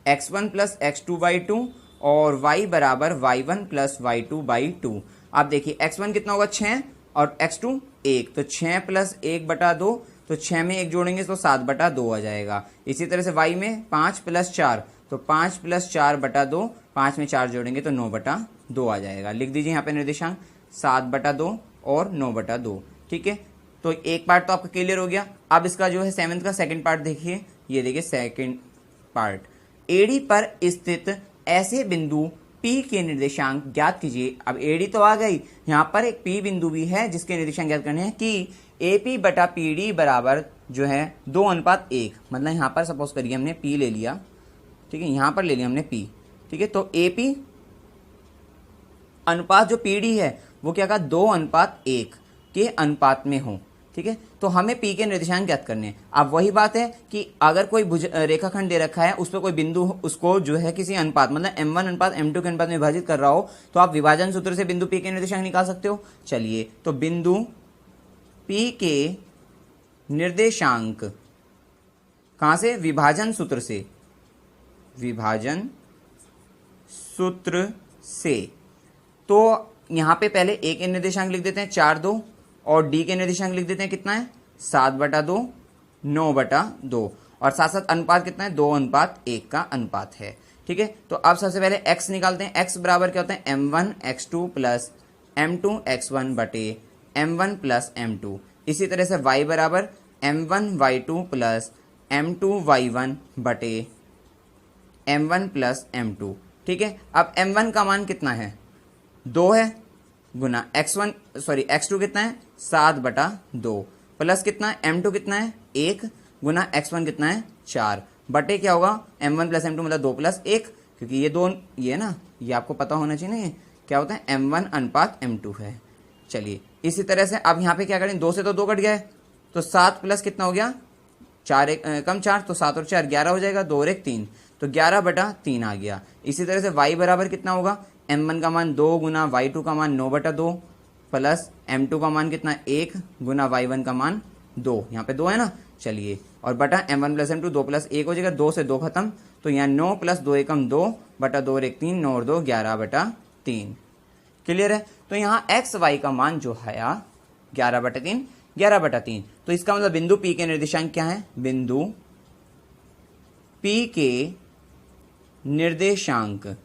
x1 + x2/2 और y = y1 + y2/2। आप देखिए x1 कितना होगा, 6 और x2 1, तो 6 + 1/2, तो 6 में 1 जोड़ेंगे तो 7/2 आ जाएगा। इसी तरह से y में 5 + 4, तो 5 + 4/2, 5 में 4 जोड़ेंगे तो 9/2 आ जाएगा। लिख दीजिए यहाँ पे निर्देशांक 7/2 और 9/2, ठीक है। तो एक पार्ट तो आपका क्लियर हो गया। अब इसका जो है 7th का सेकंड पार्ट देखिए, ये देखिए सेकंड पार्ट, एडी पर स्थित ऐसे बिंदु P के निर्देशांक ज्ञात कीजिए। अब एडी तो आ गई, यहाँ पर एक P बिंदु भी है जिसके निर्देशांक ज्ञात करने हैं कि AP/PD बराबर जो है 2:1, मतलब यहाँ पर सपोज करिए हमने P ले लिया, ठीक है, यहाँ पर ले लिया हमने P, ठीक है। तो AP अनुपात जो PD है वो क्या कहा, 2:1 के अनुपात में हो, ठीक है। तो हमें P के निर्देशांक ज्ञात करने हैं। अब वही बात है कि अगर कोई रेखाखंड दे रखा है, उस पर कोई बिंदु उसको जो है किसी अनुपात, मतलब m1:m2 के अनुपात में विभाजित कर रहा हो, तो आप विभाजन सूत्र से बिंदु P के निर्देशांक निकाल सकते हो। चलिए, तो बिंदु P के निर्देशांक कहां से, विभाजन सूत्र से, विभाजन सूत्र से। तो यहां पे पहले A के निर्देशांक लिख देते हैं 4/2 और डी के निर्देशांक लिख देते हैं, कितना है 7/2 9/2 और साथ साथ अनुपात कितना है, 2:1 का अनुपात है, ठीक है। तो अब सबसे पहले x निकालते हैं। x बराबर क्या होता है, m1 x2 + m2 x1 बटे m1 + m2। इसी तरह से y बराबर m1 y2 + m2 y1 बटे m1 + m2, ठीक है। अब m1 का मान कितना है, 2 है, गुना x2 कितना है 7/2 प्लस कितना है m2 कितना है 1 गुना x1 कितना है 4 बटे क्या होगा m1 प्लस m2 मतलब 2 प्लस 1, क्योंकि ये ना ये आपको पता होना चाहिए ना, ये क्या होता है m1 अनुपात m2 है। चलिए इसी तरह से अब यहाँ पे क्या करें, 2 से तो 2 कट गया है, तो 7 प्लस कितना हो गया 4 कम 4, तो 7 और 4 11 हो जाएगा, 2 और 1 3, तो 11/3 आ गया। इसी तरह से y बराबर कितना होगा, m1 का मान 2 गुना y2 का मान 9/2 प्लस m2 का मान कितना 1 गुना y1 का मान 2, यहाँ पे 2 है ना। चलिए और बटा m1 प्लस m2 2 प्लस 1 हो जाएगा, 2 से 2 खत्म, तो यहाँ 9 प्लस 2 एकम 2 बटा 2 और 1 3, 9 और 2 11/3। क्लियर है। तो यहाँ एक्स वाई का मान जो है 11/3, तो इसका मतलब बिंदु P के निर्देशांक क्या है, बिंदु P के निर्देशांक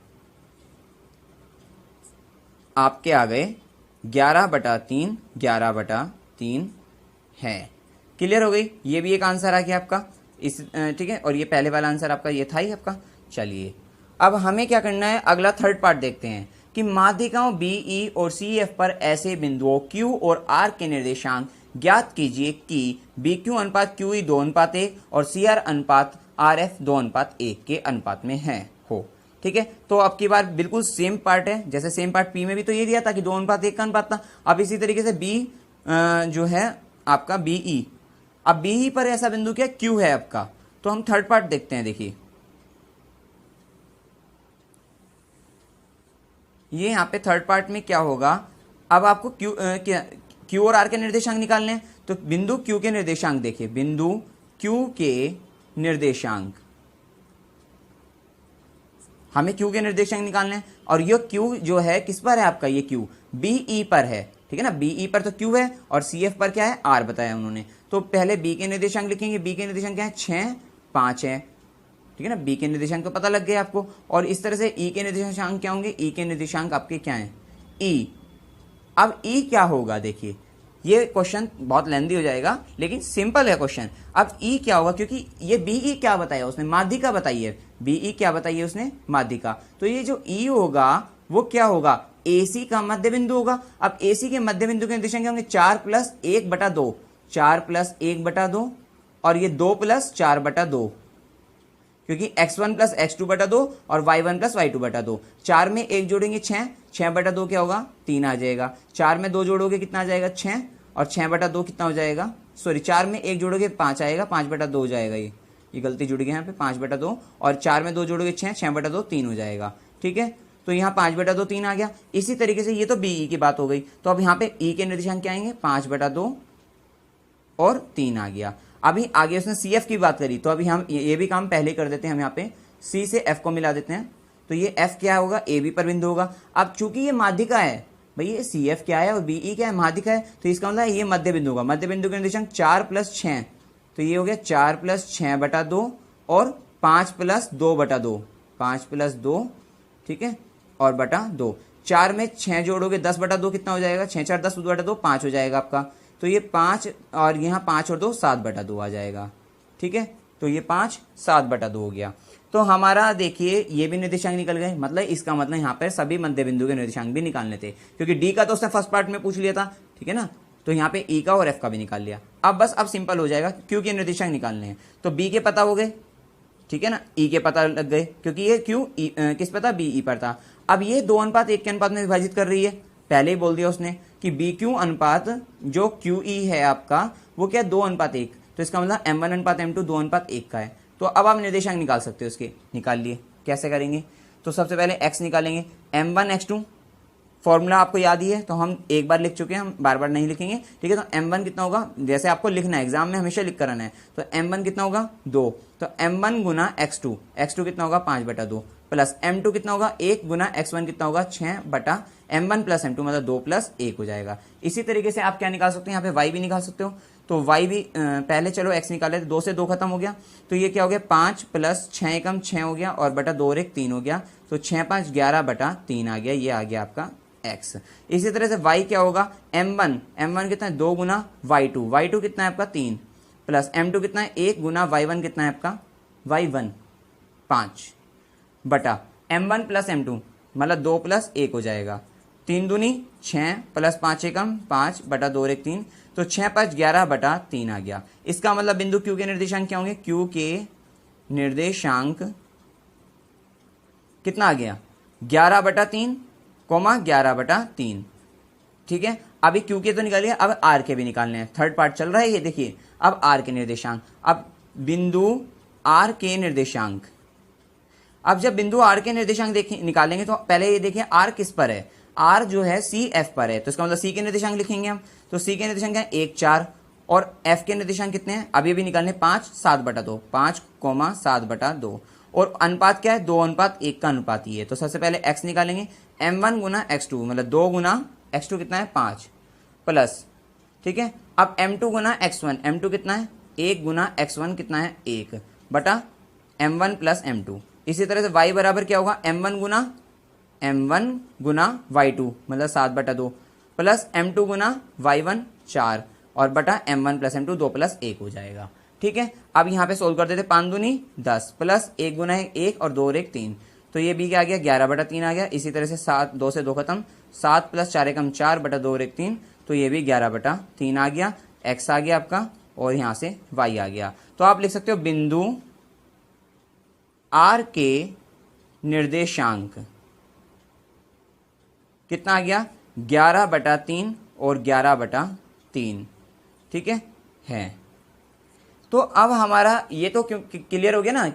आपके आ गए 11/3 है। क्लियर हो गई, ये भी एक आंसर आ गया आपका इस, ठीक है। और ये पहले वाला आंसर आपका ये था ही आपका। चलिए अब हमें क्या करना है, अगला थर्ड पार्ट देखते हैं कि माध्यिकाओं BE और CF पर ऐसे बिंदुओं Q और R के निर्देशांक ज्ञात कीजिए कि BQ अनुपात QE 2:1 और CR अनुपात RF 2:1 के अनुपात में है हो। ठीक है, तो अब की बार बिल्कुल सेम पार्ट है, जैसे सेम पार्ट P में भी तो ये दिया था कि 2:1 का अनुपात था। अब इसी तरीके से B जो है आपका BE, अब BE पर ऐसा बिंदु क्या Q है आपका, तो हम थर्ड पार्ट देखते हैं। देखिए ये यहाँ पे थर्ड पार्ट में क्या होगा, अब आपको Q और R के निर्देशांक निकालने हैं, तो बिंदु Q के निर्देशांक देखिए, बिंदु Q के निर्देशांक, हमें Q के निर्देशांक निकालने हैं, और ये Q जो है किस पर है आपका, ये Q BE पर है। ठीक है ना, BE पर तो Q है और CF पर क्या है R बताया उन्होंने। तो पहले B के निर्देशांक लिखेंगे, B के निर्देशांक क्या है 6 5 है। ठीक है ना, B के निर्देशांक तो पता लग गया आपको। और इस तरह से E के निर्देशांक क्या होंगे, E के निर्देशांक आपके क्या हैं E। अब E क्या होगा, देखिए ये क्वेश्चन बहुत लेंदी हो जाएगा लेकिन सिंपल है क्वेश्चन। अब E क्या होगा, क्योंकि ये BE क्या बताया उसने, माध्यिका बताई है। BE क्या बताई है उसने, माध्यिका। तो ये जो E होगा वो क्या होगा, AC का मध्य बिंदु होगा। अब AC के मध्य बिंदु के निर्देशांक क्या होंगे 4 + 1/2, 4 + 1/2 और ये 2 + 4/2, क्योंकि x1 + x2/2 और y1 + y2/2। 4 में 1 जोड़ेंगे 6, 6/2 क्या होगा 3 आ जाएगा। 4 में 2 जोड़ोगे कितना आ जाएगा 6, और 6/2 कितना हो जाएगा, सॉरी 4 में 1 जोड़ोगे 5 आएगा, 5/2 हो जाएगा। ये गलती जुड़ गई यहाँ पे 5/2, और 4 में 2 जोड़ोगे 6, 6/2 3 हो जाएगा। ठीक है, तो यहाँ 5/2 3 आ गया। इसी तरीके से ये तो BE की बात हो गई, तो अब यहाँ पे E के निर्देशांक क्या आएंगे 5/2 और 3 आ गया। अभी आगे उसने CF की बात करी, तो अभी हम ये भी काम पहले कर देते हैं। हम यहाँ पे C से F को मिला देते हैं, तो ये F क्या होगा AB पर बिंदु होगा। अब चूंकि ये माध्यिका है भाई, ये CF क्या है और BE क्या है, माध्यिका है, तो इसका मतलब ये मध्य बिंदु होगा। मध्य बिंदु के निर्देशांक 4 + 6, तो ये हो गया 4 + 6/2 और 5 + 2/2, 5 + 2, ठीक है, और बटा 2। 4 में 6 जोड़ोगे 10/2 कितना हो जाएगा, 6 4 10/2 5 हो जाएगा आपका। तो ये 5 और यहाँ 5 और 2 7/2 आ जाएगा। ठीक है, तो ये 5 7/2 हो गया। तो हमारा देखिए ये भी निर्देशांक निकल गए, मतलब इसका मतलब यहाँ पर सभी मध्य बिंदु के निर्देशांक भी निकालने थे, क्योंकि डी का तो उसने फर्स्ट पार्ट में पूछ लिया था। ठीक है ना, तो यहाँ पे ई का और एफ का भी निकाल लिया। अब सिंपल हो जाएगा, क्यू के निर्देशांक निकालने हैं, तो बी के पता हो गए। ठीक है ना, ई के पता लग गए, क्योंकि ये क्यू किस पर था, BE पर था। अब ये 2:1 के अनुपात में विभाजित कर रही है, पहले ही बोल दिया उसने कि BQ अनुपात जो QE है आपका वो क्या 2:1, तो इसका मतलब M1/M2 2:1 का है। तो अब आप निर्देशांक निकाल सकते हो उसके, निकाल लिए। कैसे करेंगे, तो सबसे पहले x निकालेंगे, M1 x2 फॉर्मूला आपको याद ही है, तो हम एक बार लिख चुके हैं, हम बार बार नहीं लिखेंगे। ठीक है, तो M1 कितना होगा, जैसे आपको लिखना है एग्जाम में हमेशा लिख कर आना है, तो M1 कितना होगा 2, तो M1 गुना x2, x2 कितना होगा 5/2 प्लस M2 कितना होगा 1 गुना x1 कितना होगा 6/M1 + M2 मतलब 2 + 1 हो जाएगा। इसी तरीके से आप क्या निकाल सकते हैं, यहाँ पे y भी निकाल सकते हो। तो y भी पहले चलो x निकाले, 2 से 2 खत्म हो गया, तो ये क्या हो गया 5 + 6 एकम 6 हो गया, और बटा 2 और 1 3 हो गया, तो 6 5 11/3 आ गया। ये आ गया आपका x। इसी तरह से y क्या होगा, M1 कितना है 2 गुना y2 कितना है आपका 3 प्लस M2 कितना है 1 गुना y1 कितना है आपका y1 5 बटा M1 + M2 मतलब 2 + 1 हो जाएगा। 3 दूनी 6 प्लस 5 एकम 5 बटा 2 और 1 3, तो 6 5 11 बटा 3 आ गया। इसका मतलब बिंदु Q के निर्देशांक क्या होंगे? Q के निर्देशांक कितना आ गया? 11 बटा 3 कोमा 11 बटा 3। ठीक है, अभी Q के तो निकाल लिया, अब R के भी निकालने हैं। थर्ड पार्ट चल रहा है ये, देखिए अब R के निर्देशांक। अब बिंदु R के निर्देशांक, अब जब बिंदु R के निर्देशांक निकालेंगे तो पहले ये देखिए R किस पर है? R जो है CF पर है, तो इसका मतलब C के निर्देशांक लिखेंगे हम। तो C के निर्देशांक क्या है? 1 4, और F के निर्देशांक कितने हैं? अभी भी निकालने 5 7 बटा 2, 5 7 बटा 2, और अनुपात क्या है? 2:1 का अनुपात ही है। तो सबसे पहले x निकालेंगे, m1 गुना x2, मतलब 2 गुना x2 कितना है? 5 प्लस, ठीक है। अब m2 गुना x1, m2 कितना है? 1 गुना x1 कितना है? 1 बटा m1 प्लस m2। इसी तरह से y बराबर क्या होगा? m1 गुना y2, मतलब 7 बटा 2 प्लस m2 गुना y1 4, और बटा m1 प्लस m2 2 प्लस 1 हो जाएगा। ठीक है, अब यहाँ पे सोल्व कर देते, 5 दूनी 10 प्लस 1 गुना 1 और 2 और 1 3, तो ये भी क्या आ गया? 11 बटा 3 आ गया। इसी तरह से 7 2 से 2 खत्म, 7 प्लस 4 एकम 4 बटा 2 और 1 3, तो ये भी 11 बटा 3 आ गया। x आ गया आपका, और यहाँ से y आ गया। तो आप लिख सकते हो बिंदु R के निर्देशांक कितना आ गया? 11 बटा 3 और 11 बटा 3। ठीक है। तो अब हमारा ये तो क्लियर हो गया ना,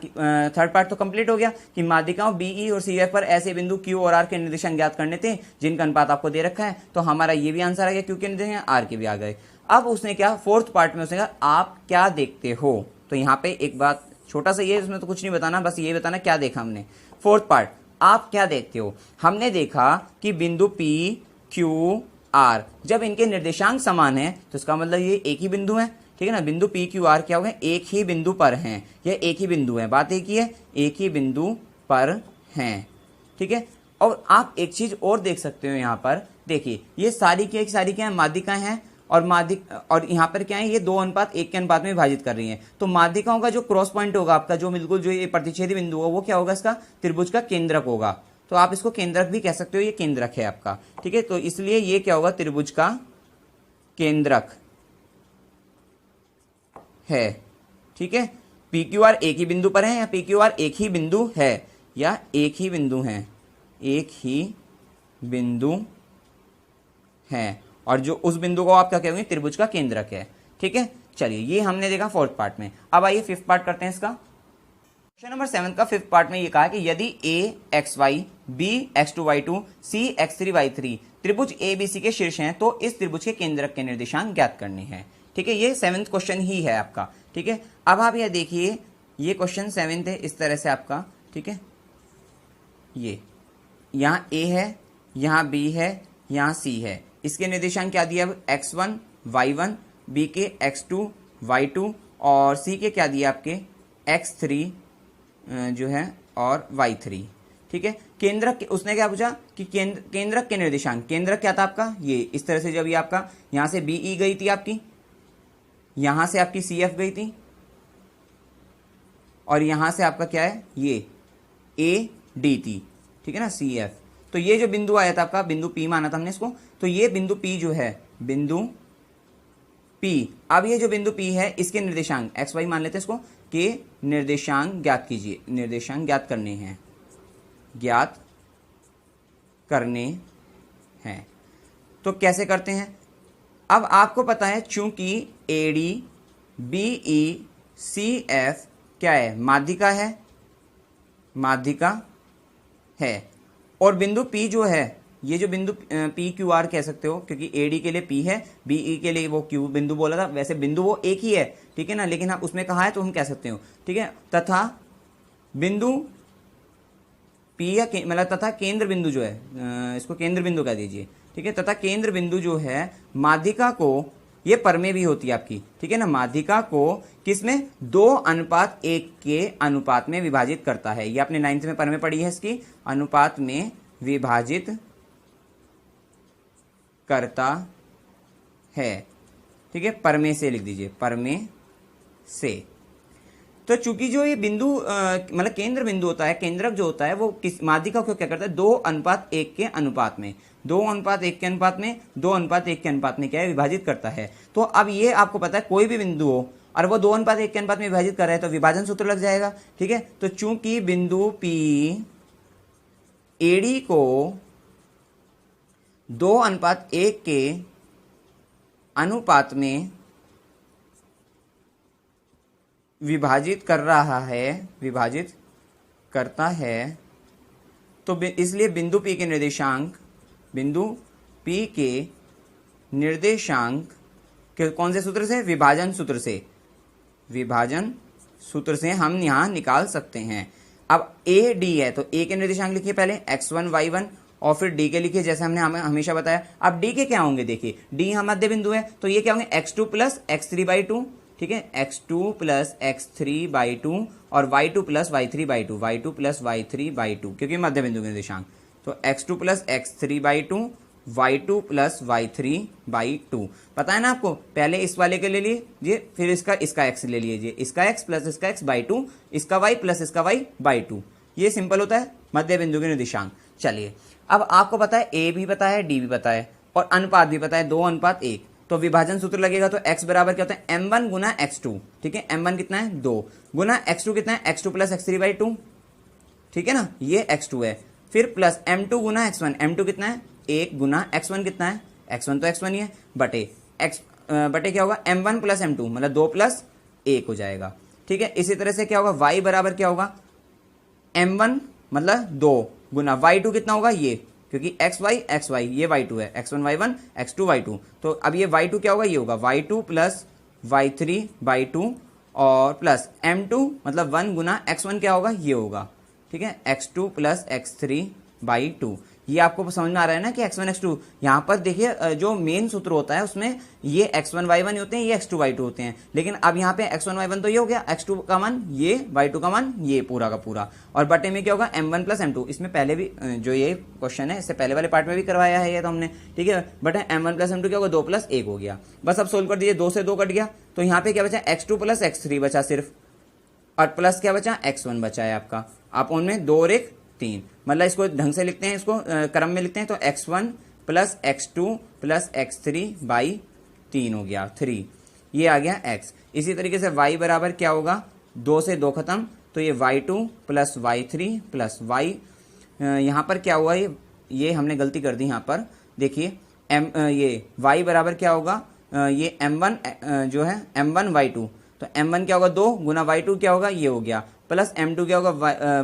थर्ड पार्ट तो कंप्लीट हो गया कि माध्यिकाओं BE और CF पर ऐसे बिंदु Q और R के निर्देशांक ज्ञात करने थे जिनका अनुपात आपको दे रखा है। तो हमारा ये भी आंसर आ गया, Q के निर्देशांक, R के भी आ गए। अब उसने क्या, फोर्थ पार्ट में उसने कहा आप क्या देखते हो। तो यहाँ पे एक बात छोटा सा ये, इसमें तो कुछ नहीं बताना, बस ये बताना क्या देखा हमने। फोर्थ पार्ट, आप क्या देखते हो? हमने देखा कि बिंदु P Q R जब इनके निर्देशांक समान है तो इसका मतलब ये एक ही बिंदु है। ठीक है ना, बिंदु P Q R क्या हो गए? एक ही बिंदु पर हैं, यह एक ही बिंदु है। बात एक ही है, एक ही बिंदु पर हैं। ठीक है, और आप एक चीज और देख सकते हो यहाँ पर, देखिए ये सारी क्या है? माध्यिकाएं हैं, और यहाँ पर क्या है? ये 2:1 के अनुपात में विभाजित कर रही हैं। तो माध्यिकाओं का जो क्रॉस पॉइंट होगा आपका, जो बिल्कुल जो ये प्रतिच्छेदी बिंदु होगा, वो क्या होगा? इसका त्रिभुज का केंद्रक होगा। तो आप इसको केंद्रक भी कह सकते हो, ये केंद्रक है आपका। ठीक है, तो इसलिए ये क्या होगा? त्रिभुज का केंद्रक है। ठीक है, PQR एक ही बिंदु पर है, या PQR एक ही बिंदु है, या एक ही बिंदु है, एक ही बिंदु है, और जो उस बिंदु को आप क्या कहोगे? त्रिभुज का केंद्रक है। ठीक है, चलिए ये हमने देखा फोर्थ पार्ट में। अब आइए फिफ्थ पार्ट करते हैं इसका। क्वेश्चन नंबर 7 का फिफ्थ पार्ट में ये कहा कि यदि A XY, B X2 Y2, C X3 Y3 त्रिभुज ABC के शीर्ष हैं तो इस त्रिभुज के केंद्रक के निर्देशांक ज्ञात करने हैं। ठीक है, ये 7th क्वेश्चन ही है आपका। ठीक है, अब आप यह देखिए, ये क्वेश्चन 7th है इस तरह से आपका। ठीक है, ये यहाँ A है, यहाँ B है, यहाँ C है। इसके निर्देशांक क्या दिया? X1 Y1, B के X2 Y2, और C के क्या दिया आपके? X3 जो है और Y3। ठीक है, केंद्रक, उसने क्या पूछा कि केंद्रक के निर्देशांक, केंद्रक क्या था आपका? ये इस तरह से, जब ये आपका यहाँ से BE गई थी आपकी, यहाँ से आपकी CF गई थी, और यहाँ से आपका क्या है? ये AD थी। ठीक है ना, CF। तो ये जो बिंदु आया था आपका, बिंदु P माना था हमने इसको, तो ये बिंदु P जो है, बिंदु P, अब ये जो बिंदु P है इसके निर्देशांक XY मान लेते हैं इसको, के निर्देशांक ज्ञात कीजिए। निर्देशांक ज्ञात करने हैं, ज्ञात करने हैं। तो कैसे करते हैं? अब आपको पता है चूंकि AD BE CF क्या है? माध्यिका है, माध्यिका है, और बिंदु P जो है, ये जो बिंदु PQR कह सकते हो, क्योंकि AD के लिए P है, BE के लिए वो Q बिंदु बोला था। वैसे बिंदु वो एक ही है, ठीक है ना, लेकिन हाँ उसमें कहा है तो हम कह सकते हो। ठीक है, तथा बिंदु P या मतलब तथा केंद्र बिंदु जो है, इसको केंद्र बिंदु कह दीजिए। ठीक है, तथा केंद्र बिंदु जो है माध्यिका को, ये परमेय भी होती है आपकी। ठीक है ना, माध्यिका को किसमें? 2:1 के अनुपात में विभाजित करता है। ये आपने 9th में परमेय पढ़ी है, इसकी अनुपात में विभाजित करता है। ठीक है, परमेय से लिख दीजिए, परमेय से। तो चूंकि जो ये बिंदु मतलब केंद्र बिंदु होता है, केंद्रक जो होता है वो किस माध्यिका को क्या करता है, 2:1 के अनुपात में, 2:1 के अनुपात में, 2:1 के अनुपात में क्या है, विभाजित करता है। तो अब ये आपको पता है कोई भी बिंदु हो और वो 2:1 के अनुपात में विभाजित कर रहा है तो विभाजन सूत्र लग जाएगा। ठीक है, तो चूंकि बिंदु P एडी को 2:1 के अनुपात में विभाजित कर रहा है, विभाजित करता है, तो इसलिए बिंदु P के निर्देशांक, बिंदु P के निर्देशांक कौन से सूत्र से, विभाजन सूत्र से, विभाजन सूत्र से हम यहां निकाल सकते हैं। अब ए डी है तो ए के निर्देशांक लिखिए पहले x1 y1 और फिर डी के लिखिए जैसे हमने हमेशा बताया। अब डी के क्या होंगे, देखिए डी यहाँ मध्य बिंदु है तो ये क्या होंगे, x2 प्लस x3/2। ठीक है, x2 प्लस x3/2 और y2 plus y3/2, y2 plus y3/2 क्योंकि मध्य बिंदु के निर्देशांक, तो x2 plus x3/2, y2 plus y3/2। पता है ना आपको, पहले इस वाले के ले लीजिए, फिर इसका x ले लीजिए, इसका x प्लस इसका x/2, इसका y प्लस इसका y/2। ये सिंपल होता है मध्य बिंदु के निर्देशांक। चलिए अब आपको पता है a भी पता है, d भी पता है और अनुपात भी पता है 2:1, तो विभाजन सूत्र लगेगा तो x बराबर क्या होता है, m1 गुना x2। ठीक है, m1 कितना है 2 गुना x2 कितना है, x2 प्लस x3/2। ठीक है ना, ये x2 है, फिर प्लस m2 गुना x1, m2 कितना है 1 गुना x1 कितना है, x1 तो x1 ही है, बटे बटे क्या होगा, m1 प्लस m2 मतलब 2 प्लस 1 हो जाएगा। ठीक है, इसी तरह से क्या होगा, y बराबर क्या होगा, m1 मतलब 2 गुना y2 कितना होगा ये, क्योंकि xy ये y2 है, x1 y1 x2 y2, तो अब ये y2 क्या होगा, ये होगा y2 प्लस y3/2 और प्लस m2 मतलब 1 गुना x1 क्या होगा, ये होगा। ठीक है, x2 प्लस x3/2। ये आपको समझ में आ रहा है ना कि x1 x2, यहाँ पर देखिए जो मेन सूत्र होता है उसमें ये x1 y1 होते हैं, ये x2 y2 होते हैं, लेकिन अब यहाँ पे x1 y1 तो ये हो गया, x2 का मान ये, y2 का मान ये, पूरा का पूरा, और बटे में क्या होगा m1 प्लस m2। इसमें पहले भी जो ये क्वेश्चन है इससे पहले वाले पार्ट में भी करवाया है ये तो हमने। ठीक है, बटे m1 प्लस m2 क्या होगा, 2 प्लस 1 हो गया। बस अब सोल्व कर दीजिए, 2 से 2 कट गया तो यहाँ पे क्या बचा, x2 प्लस x3 बचा सिर्फ, और प्लस क्या बचा, x1 बचा है आपका। आप उनमें 2 और 1 3, मतलब इसको ढंग से लिखते हैं, इसको क्रम में लिखते हैं, तो x1 plus x2 plus x3/3 हो गया 3, ये आ गया x। इसी तरीके से y बराबर क्या होगा, 2 से 2 खत्म, तो ये y2 plus y3 plus y, यहाँ पर क्या हुआ, ये हमने गलती कर दी यहाँ पर, देखिए ये y बराबर क्या होगा, ये m1 जो है m1 y2, तो m1 क्या होगा 2 गुना y2 क्या होगा, ये हो गया, प्लस m2 क्या होगा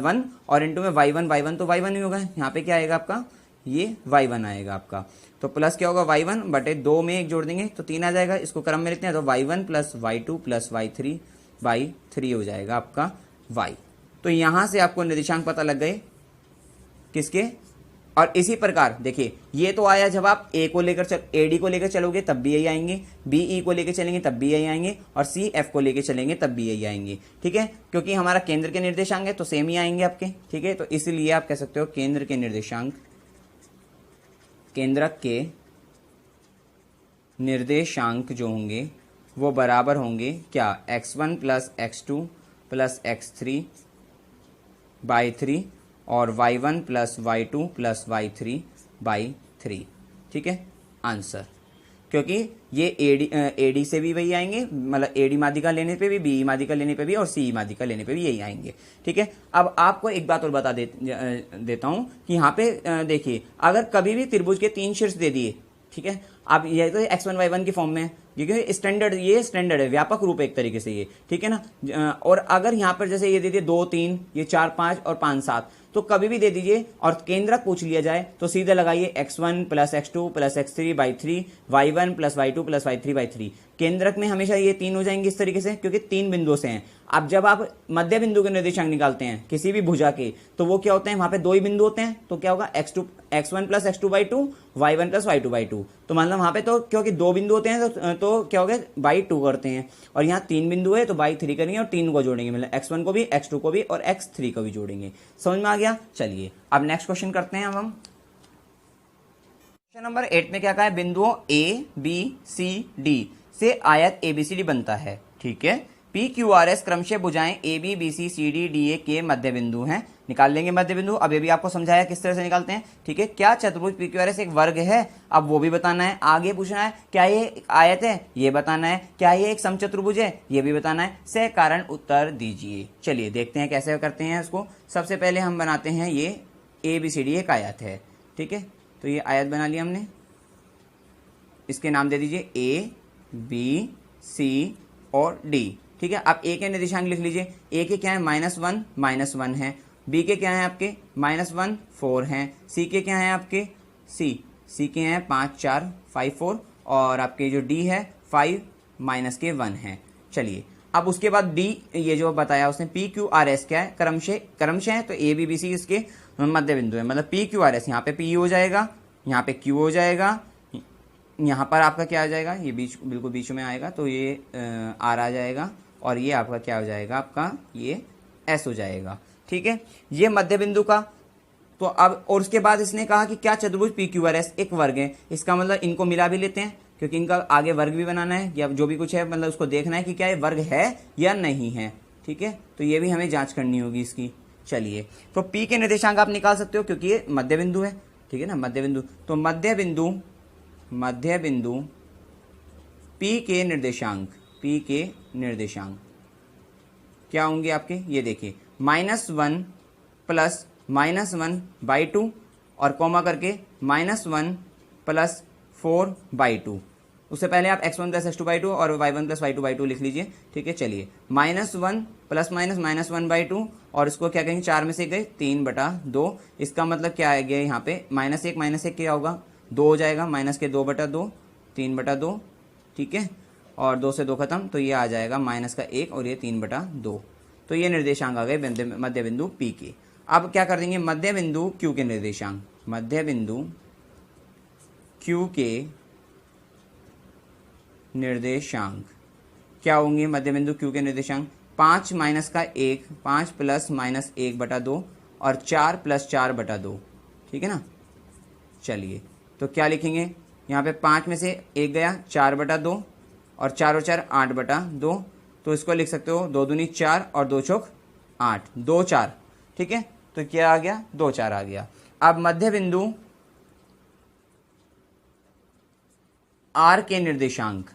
1 और इनटू में y1 तो y1 ही होगा, यहाँ पे क्या आएगा आपका, ये y1 आएगा आपका, तो प्लस क्या होगा y1 बटे 2 में 1 जोड़ देंगे तो 3 आ जाएगा। इसको क्रम में लिखते हैं तो y1 plus y2 plus y3/3 हो जाएगा आपका y। तो यहां से आपको निर्देशांक पता लग गए किसके, और इसी प्रकार देखिए ये तो आया जब आप ए को लेकर एडी को लेकर चलोगे तब भी यही आएंगे, बीई को लेकर चलेंगे तब भी यही आएंगे, और सी एफ को लेकर चलेंगे तब भी यही आएंगे। ठीक है, क्योंकि हमारा केंद्र के निर्देशांक है तो सेम ही आएंगे आपके। ठीक है, तो इसलिए आप कह सकते हो केंद्र के निर्देशांक, केंद्रक के निर्देशांक जो होंगे वो बराबर होंगे क्या, x1 plus x2 plus x3/3 और y1 plus y2 plus y3/3। ठीक है आंसर, क्योंकि ये एडी से भी वही आएंगे, मतलब एडी माध्यिका लेने पे भी, बी माध्यिका लेने पे भी और सी माध्यिका लेने पे भी यही आएंगे। ठीक है, अब आपको एक बात और बता देता हूं कि यहाँ पे देखिए अगर कभी भी त्रिभुज के 3 शीर्ष दे दिए, ठीक है, अब ये तो x1 y1 की फॉर्म में है, क्योंकि स्टैंडर्ड, ये स्टैंडर्ड है, व्यापक रूप है एक तरीके से ये। ठीक है ना, और अगर यहाँ पर जैसे ये दे दिए 2 3, ये 4 5 और 5 7, तो कभी भी दे दीजिए और केंद्रक पूछ लिया जाए तो सीधे लगाइए x1 plus x2 plus x3/3 y1 plus y2 plus y3/3। केंद्रक में हमेशा ये 3 हो जाएंगे इस तरीके से, क्योंकि 3 बिंदुओं से हैं। अब जब आप मध्य बिंदु के निर्देशांक निकालते हैं किसी भी भुजा के, तो वो क्या होते हैं, वहां पे 2 ही बिंदु होते हैं, तो क्या होगा x1 plus x2/2 y1 plus y2/2, तो मतलब वहां पे तो क्योंकि 2 बिंदु होते हैं तो क्या हो गया by2 करते हैं, और यहाँ 3 बिंदु है तो by3 करेंगे और 3 को जोड़ेंगे, मतलब x1 को भी, x2 को भी और x3 को भी जोड़ेंगे। समझ में आ गया। चलिए अब नेक्स्ट क्वेश्चन करते हैं। अब हम क्वेश्चन नंबर 8 में क्या कहा है, बिंदुओं a b c d से आयत abcd बनता है। ठीक है, पी क्यू आर एस क्रमशः भुजाएं A B B C C D D A के मध्य बिंदु हैं। निकाल लेंगे मध्य बिंदु। अब ये भी आपको समझाया किस तरह से निकालते हैं, ठीक है। क्या चतुर्भुज पी क्यू आर एस एक वर्ग है, अब वो भी बताना है। आगे पूछना है क्या ये एक आयत है, ये बताना है। क्या ये एक समचतुर्भुज है, ये भी बताना है। सह कारण उत्तर दीजिए। चलिए देखते हैं कैसे करते हैं इसको। सबसे पहले हम बनाते हैं ये ए बी सी डी एक आयत है, ठीक है। तो ये आयत बना लिया हमने, इसके नाम दे दीजिए ए बी सी और डी, ठीक है। अब ए के निर्देशांक लिख लीजिए। ए के क्या है -1 है, बी के क्या है आपके -1 4 हैं, सी के क्या है आपके सी के हैं 5 4 5 4 और आपके जो डी है 5 -1 है। चलिए अब उसके बाद डी ये जो बताया उसने पी क्यू आर एस क्या है, क्रमशः है, तो ए बी बी सी इसके मध्य बिंदु है। मतलब पी क्यू आर एस यहाँ पे पी हो जाएगा, यहाँ पे क्यू हो जाएगा, यहाँ पर आपका क्या आ जाएगा, ये बीच बिल्कुल बीच में आएगा तो ये आर आ जाएगा और ये आपका क्या हो जाएगा, आपका ये एस हो जाएगा, ठीक है। ये मध्य बिंदु का। तो अब और उसके बाद इसने कहा कि क्या चतुर्भुज पी क्यू आर एस एक वर्ग है। इसका मतलब इनको मिला भी लेते हैं क्योंकि इनका आगे वर्ग भी बनाना है या जो भी कुछ है, मतलब उसको देखना है कि क्या ये वर्ग है या नहीं है, ठीक है। तो ये भी हमें जांच करनी होगी इसकी। चलिए तो पी के निर्देशांक आप निकाल सकते हो क्योंकि ये मध्य बिंदु है, ठीक है ना, मध्य बिंदु। तो मध्य बिंदु पी के निर्देशांक क्या होंगे आपके, ये देखिए -1 प्लस -1/2 और कॉमा करके -1 प्लस 4/2। उससे पहले आप x1 प्लस x2/2 और y1 प्लस y2/2 लिख लीजिए, ठीक है। चलिए -1 प्लस -1/2 और इसको क्या कहेंगे, 4 में से गए 3/2। इसका मतलब क्या आ गया यहाँ पे -1 क्या होगा, 2 हो जाएगा, माइनस के 2/2 3/2, ठीक है। और 2 से 2 खत्म तो ये आ जाएगा -1 और ये 3/2। तो ये निर्देशांक आ गए मध्य बिंदु P के। अब क्या कर देंगे, मध्य बिंदु Q के निर्देशांक, मध्य बिंदु Q के निर्देशांक क्या होंगे, मध्य बिंदु Q के निर्देशांक 5 माइनस का 1, 5 प्लस -1/2 और 4 प्लस 4/2, ठीक है ना। चलिए तो क्या लिखेंगे, यहाँ पे 5 में से 1 गया 4/2 और 4 और 4 8/2। तो इसको लिख सकते हो 2 दूनी 4 और 2 चौक 8, 2 4, ठीक है। तो क्या आ गया, 2 4 आ गया। अब मध्य बिंदु R के निर्देशांक,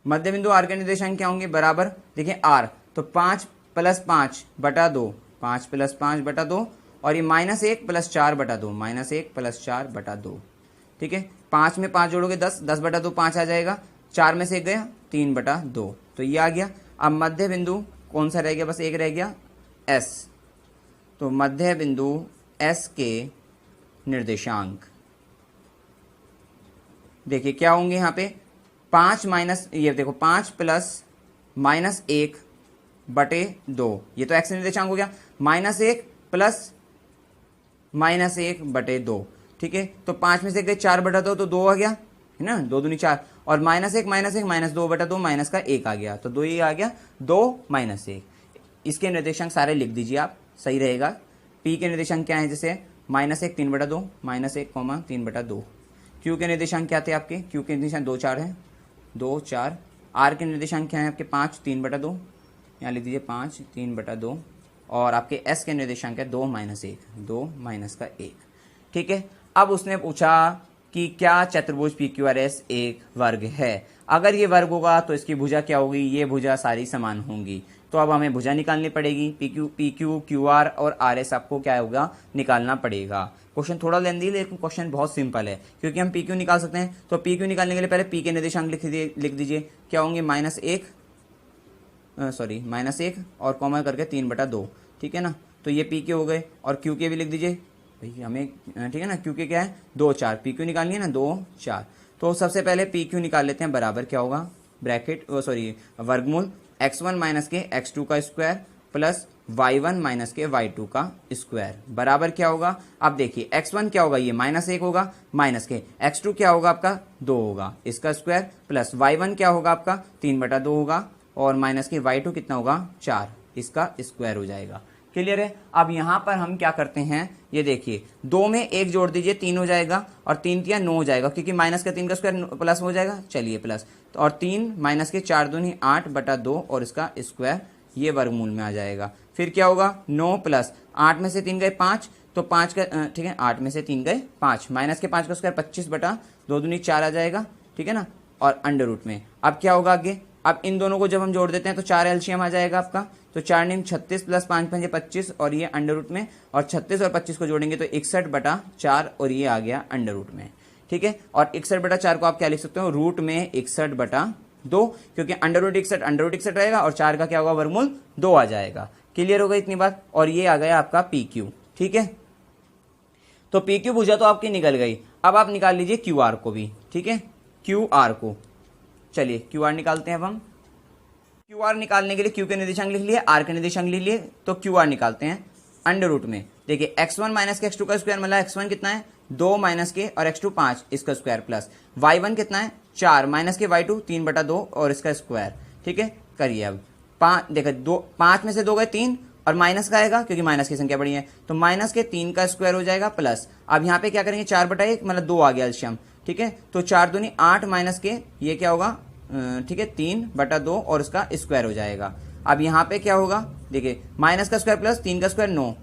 मध्य बिंदु R के निर्देशांक क्या होंगे, बराबर देखिए R तो 5 प्लस 5/2, 5 प्लस 5/2 और ये -1 प्लस 4/2, -1 प्लस 4/2, ठीक है। 5 में 5 जोड़ोगे 10, 10/2 5 आ जाएगा, 4 में से 1 गया 3/2, तो ये आ गया। अब मध्य बिंदु कौन सा रह गया, बस एक रह गया S। तो मध्य बिंदु S के निर्देशांक देखिए क्या होंगे, यहाँ पे 5 माइनस ये देखो 5 प्लस -1/2, ये तो x निर्देशांक हो गया, -1 प्लस -1/2, ठीक है। तो 5 में से गए 4/2 तो 2 आ गया, है ना, 2 दूनी 4 और -1 -2/2 माइनस का 1 आ गया, तो 2 ही आ गया, 2 -1। इसके निर्देशांक सारे लिख दीजिए आप, सही रहेगा। P के निर्देशांक क्या है, जैसे -1 3/2, -1, 3/2। Q के निर्देशांक क्या थे आपके, Q के निर्देशांक 2 4 है, 2 4। R के निर्देशांक क्या है आपके 5 3/2, यहाँ लिख दीजिए 5 3/2 और आपके S के निर्देशांक है 2 -1, 2 माइनस का 1, ठीक है। अब उसने पूछा कि क्या चतुर्भुज PQRS एक वर्ग है। अगर ये वर्ग होगा तो इसकी भुजा क्या होगी, ये भुजा सारी समान होंगी। तो अब हमें भुजा निकालनी पड़ेगी, PQ QR और RS आपको क्या होगा, निकालना पड़ेगा। क्वेश्चन थोड़ा लेंदी लेकिन क्वेश्चन बहुत सिंपल है क्योंकि हम PQ निकाल सकते हैं। तो PQ निकालने के लिए पहले P के निर्देशांक लिख दीजिए, क्या होंगे -1 और कॉमा करके 3/2, ठीक है ना। तो ये PQ हो गए और Q के भी लिख दीजिए भाई हमें, ठीक है ना। Q के क्या है 2 4, PQ निकालनी है ना 2 4। तो सबसे पहले PQ निकाल लेते हैं, बराबर क्या होगा, वर्गमूल x1 माइनस के x2 का स्क्वायर प्लस y1 माइनस के y2 का स्क्वायर बराबर क्या होगा। अब देखिए x1 क्या होगा, ये -1 होगा, माइनस के x2 क्या होगा आपका 2 होगा, इसका स्क्वायर प्लस y1 क्या होगा आपका 3/2 होगा और माइनस के y2 कितना होगा 4, इसका स्क्वायर हो जाएगा, क्लियर है। अब यहां पर हम क्या करते हैं, ये देखिए 2 में 1 जोड़ दीजिए 3 हो जाएगा और 3 तिया 9 हो जाएगा, क्योंकि माइनस का 3 का स्क्वायर प्लस हो जाएगा। चलिए प्लस तो और 3 माइनस के 4 दूनी 8/2 और इसका स्क्वायर ये वर्गमूल में आ जाएगा। फिर क्या होगा 9 प्लस 8 में से 3 गए 5 तो 5 का ठीक है 8 में से 3 गए 5 माइनस के 5 का स्क्वायर 25/2 दूनी 4 आ जाएगा, ठीक है ना। और अंडर रूट में अब क्या होगा आगे, अब इन दोनों को जब हम जोड़ देते हैं तो 4 एलसीएम आ जाएगा आपका, तो 4 नीम 36 प्लस 5 पंजे 25 और ये अंडर रूट में, और 36 और 25 को जोड़ेंगे तो 61/4 और ये आ गया अंडर रूट में, ठीक है। और 61/4 को आप क्या लिख सकते हो, रूट में 61/2, क्योंकि अंडर रूट 61 रहेगा और 4 का क्या होगा वर्गमूल 2 आ जाएगा। क्लियर हो गई इतनी बात। और ये आ गया आपका पी क्यू, ठीक है। तो पी क्यू पूछा तो आपकी निकल गई। अब आप निकाल लीजिए क्यू आर को भी, ठीक है, क्यू आर को। चलिए क्यू आर निकालते हैं अब हम। क्यू आर निकालने के लिए क्यू के निर्देशांक लिख लिए, आर के निर्देशांक लिख लिए, तो क्यू आर निकालते हैं अंडर रूट में। देखिए x1 माइनस के x2 का स्क्वायर, मतलब x1 कितना है 2 माइनस के और x2 5 इसका स्क्वायर, प्लस y1 कितना है 4 माइनस के y2 3/2 और इसका स्क्वायर, ठीक है। करिए अब 5, देखो 5 में से 2 गए 3 और माइनस का आएगा क्योंकि माइनस की संख्या बड़ी है, तो माइनस के 3 का स्क्वायर हो जाएगा, प्लस अब यहाँ पे क्या करेंगे 4/1 मतलब 2 आ गया एलसीएम, ठीक है। तो 4 दूनी 8 माइनस के ये क्या होगा, ठीक है 3/2 और इसका स्क्वायर हो जाएगा। अब यहाँ पे क्या होगा, देखिए माइनस का स्क्वायर प्लस 3 का स्क्वायर 9,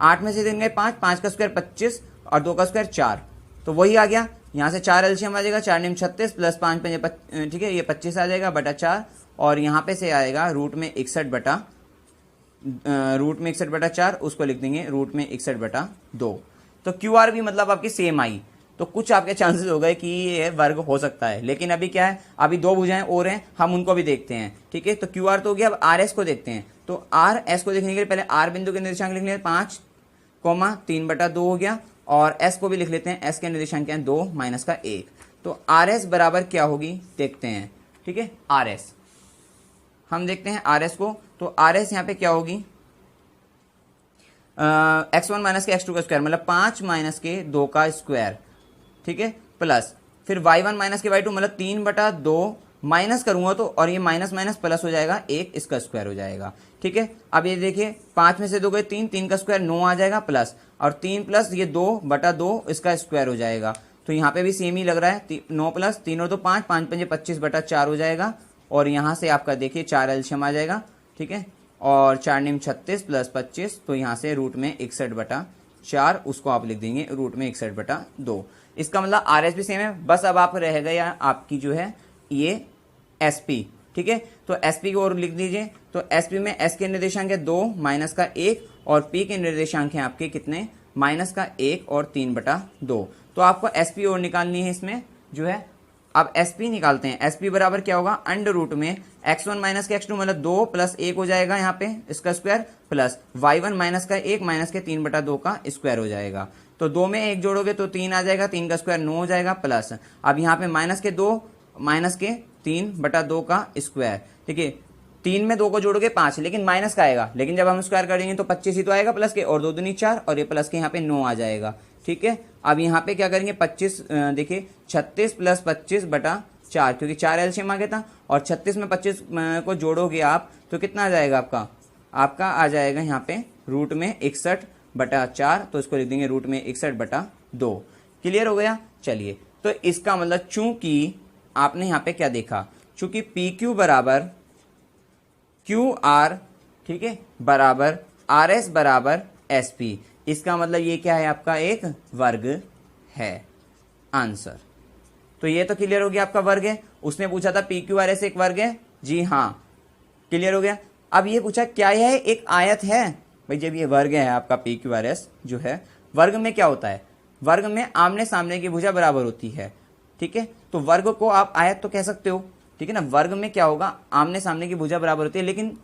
8 में से 3 गए 5, 5 का स्क्वायर 25 और 2 का स्क्वायर 4, तो वही आ गया। यहाँ से 4 एलसीएम आ जाएगा, 4 नीम 36 प्लस 5 पंजे ठीक है ये 25 आ जाएगा बटा 4, और यहाँ पे से आएगा रूट में 61/4, उसको लिख देंगे रूट में 61/2। तो क्यू आर भी मतलब आपकी सेम आई, तो कुछ आपके चांसेस हो गए कि ये वर्ग हो सकता है, लेकिन अभी क्या है, अभी 2 भुजाएं और हैं, हम उनको भी देखते हैं, ठीक है। तो क्यू आर तो हो गया, अब आर एस को देखते हैं। तो आर एस को देखने के लिए पहले आर बिंदु के निर्देशांक लिख लेते हैं 5, 3/2 हो गया, और एस को भी लिख लेते हैं, एस के निर्देशांक हैं 2 माइनस का 1। तो आर एस बराबर क्या होगी देखते हैं, ठीक है। आर एस हम देखते हैं आर एस को, तो आर एस यहाँ पे क्या होगी, x1 माइनस के x2 का स्क्वायर मतलब 5 माइनस के 2 का स्क्वायर, ठीक है, प्लस फिर y1 माइनस के y2 मतलब 3/2 माइनस करूंगा तो, और ये माइनस माइनस प्लस हो जाएगा 1 इसका स्क्वायर हो जाएगा, ठीक है। अब ये देखिए 5 में से 2 गए 3, 3 का स्क्वायर 9 आ जाएगा, प्लस और 3 प्लस ये 2/2 इसका स्क्वायर हो जाएगा। तो यहाँ पे भी सेम ही लग रहा है, 9 प्लस 3 और 2 5, 5 पंजे 25/4 हो जाएगा, और यहाँ से आपका देखिए 4 एलसीएम आ जाएगा, ठीक है, और 4 नीम 36 प्लस 25, तो यहाँ से रूट में 61/4 उसको आप लिख देंगे रूट में 61/2। इसका मतलब आर एस भी सेम है, बस अब आप रह गया आपकी जो है ये एस पी, ठीक है। तो एस पी को और लिख दीजिए, तो एस पी में एस के निर्देशांक है 2 माइनस का 1 और पी के निर्देशांक हैं आपके कितने माइनस का 1 और 3/2। तो आपको एस पी और निकालनी है इसमें जो है। अब एस पी निकालते हैं, एस पी बराबर क्या होगा अंडर रूट में x1 माइनस के x2 मतलब 2 प्लस 1 हो जाएगा यहाँ पे इसका स्क्वायर, प्लस y1 माइनस का 1 माइनस के 3/2 का स्क्वायर हो जाएगा। तो 2 में 1 जोड़ोगे तो 3 आ जाएगा, 3 का स्क्वायर 9 हो जाएगा, प्लस अब यहाँ पे माइनस के 2 माइनस के 3/2 का स्क्वायर, ठीक है। 3 में 2 को जोड़ोगे 5, लेकिन माइनस का आएगा, लेकिन जब हम स्क्वायर करेंगे तो 25 ही तो आएगा प्लस के, और 2 दूनी 4 और ये प्लस के यहाँ पे 9 आ जाएगा, ठीक है। अब यहाँ पे क्या करेंगे 25 देखिए 36 प्लस 25/4, क्योंकि 4 एलसीएम आ गया था, और 36 में 25 को जोड़ोगे आप तो कितना आ जाएगा आपका आ जाएगा यहाँ पे रूट में 61/4, तो इसको लिख देंगे रूट में 61/2। क्लियर हो गया। चलिए तो इसका मतलब चूंकि आपने यहाँ पे क्या देखा, चूंकि पी क्यू बराबर क्यू आर, ठीक है, बराबर आर एस बराबर एस पी, इसका मतलब ये क्या है आपका एक वर्ग है आंसर। तो ये तो क्लियर हो गया आपका वर्ग है। उसने पूछा था पी क्यू आर एस एक वर्ग है, जी हाँ क्लियर हो गया। अब ये पूछा क्या है एक आयत है, भाई जब ये वर्ग है आपका पी क्यू आर एस जो है, वर्ग में क्या होता है, वर्ग में आमने सामने की भुजा बराबर होती है, ठीक है। तो वर्ग को आप आयत तो कह सकते हो, ठीक है ना। वर्ग में क्या होगा आमने सामने की भुजा बराबर होती है, लेकिन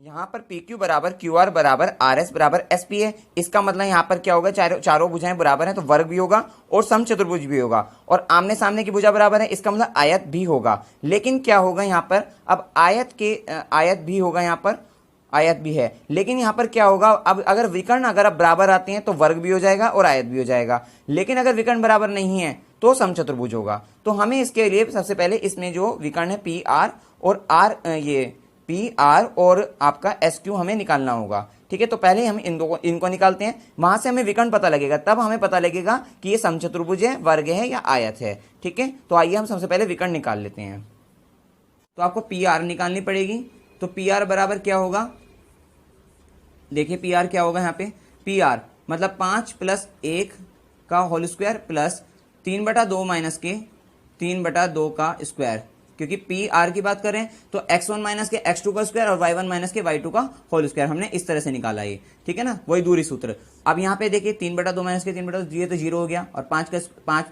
यहाँ पर पी क्यू बराबर क्यू आर बराबर आर एस बराबर एस पी है। इसका मतलब यहाँ पर क्या होगा, चारों भुजाएं बराबर हैं तो वर्ग भी होगा और समचतुर्भुज भी होगा, और आमने सामने की भुजा बराबर है इसका मतलब आयत भी होगा। लेकिन क्या होगा यहाँ पर, अब आयत भी होगा, यहाँ पर आयत भी है, लेकिन यहाँ पर क्या होगा, अब अगर विकर्ण अगर अब बराबर आते हैं तो वर्ग भी हो जाएगा और आयत भी हो जाएगा, लेकिन अगर विकर्ण बराबर नहीं है तो समचतुर्भुज होगा। तो हमें इसके लिए सबसे पहले इसमें जो विकर्ण है पी आर और आर ये पी आर और आपका एस क्यू हमें निकालना होगा। ठीक है, तो पहले हम इनको निकालते हैं, वहां से हमें विकर्ण पता लगेगा, तब हमें पता लगेगा कि ये समचतुर्भुज है, वर्ग है या आयत है। ठीक है, तो आइए हम सबसे पहले विकर्ण निकाल लेते हैं। तो आपको पी आर निकालनी पड़ेगी। तो पी आर बराबर क्या होगा, देखिए पी आर क्या होगा यहाँ पे, पी आर मतलब 5 + 1 का होल स्क्वायर प्लस 3/2 माइनस के 3/2 का स्क्वायर, क्योंकि पी आर की बात करें तो x1 माइनस के x2 का स्क्वायर और y1 माइनस के y2 का होल स्क्वायर हमने इस तरह से निकाला ये। ठीक है ना, वही दूरी सूत्र। अब यहाँ पे देखिए 3/2 माइनस के 3/2 ये तो 0 हो गया, और 5 +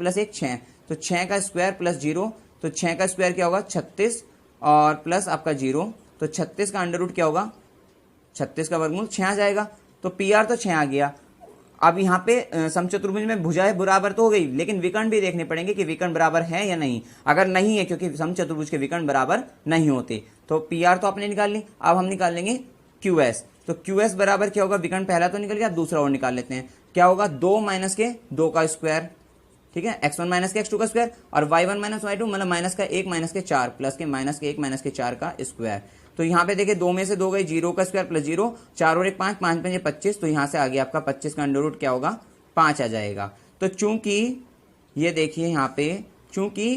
1 6, तो 6 का स्क्वायर प्लस 0, तो 6 का स्क्वायर क्या होगा 36 और प्लस आपका 0, तो 36 का अंडर रूट क्या होगा 36 का वर्गमूल 6 आ जाएगा। तो पी आर तो 6 आ गया। अब यहाँ पे समचतुर्भुज में भुजाएं बराबर तो हो गई, लेकिन विकर्ण भी देखने पड़ेंगे कि विकर्ण बराबर है या नहीं। अगर नहीं है, क्योंकि समचतुर्भुज के विकर्ण बराबर नहीं होते, तो पी आर तो आपने निकाल ली। अब हम निकाल लेंगे क्यू एस। तो क्यू एस बराबर क्या होगा, विकर्ण पहला तो निकल गया, दूसरा और निकाल लेते हैं। क्या होगा 2 माइनस के 2 का स्क्वायर, ठीक है, x1 माइनस के x2 का स्क्वायर, और y1 माइनस y2 मतलब माइनस का 1 माइनस के 4 प्लस के माइनस के 1 माइनस के 4 का स्क्वायर। तो यहाँ पे देखिए 2 में से 2 गई, 0 का स्क्वायर प्लस 0, 4 और 1 5, 5 5 25, तो यहाँ से आ गया आपका 25 का अंडर रूट क्या होगा 5 आ जाएगा। तो चूंकि ये देखिए यहाँ पे, चूंकि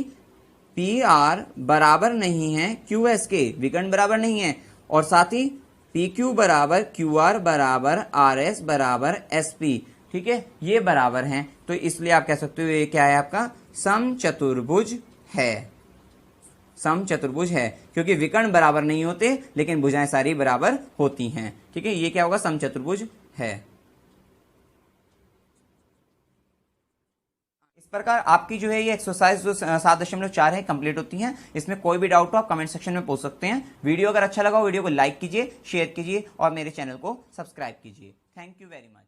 पी आर बराबर नहीं है क्यू एस के, विकर्ण बराबर नहीं है, और साथ ही पी क्यू बराबर क्यू आर बराबर आर एस बराबर एस पी, ठीक है, ये बराबर हैं, तो इसलिए आप कह सकते हो ये क्या है आपका समचतुर्भुज है। समचतुर्भुज है, क्योंकि विकर्ण बराबर नहीं होते लेकिन भुजाएं सारी बराबर होती हैं। ठीक है, ये क्या होगा समचतुर्भुज है। इस प्रकार आपकी जो है ये एक्सरसाइज जो 7.4 है कंप्लीट होती है। इसमें कोई भी डाउट हो आप कमेंट सेक्शन में पूछ सकते हैं। वीडियो अगर अच्छा लगा हो वीडियो को लाइक कीजिए, शेयर कीजिए और मेरे चैनल को सब्सक्राइब कीजिए। Thank you very much.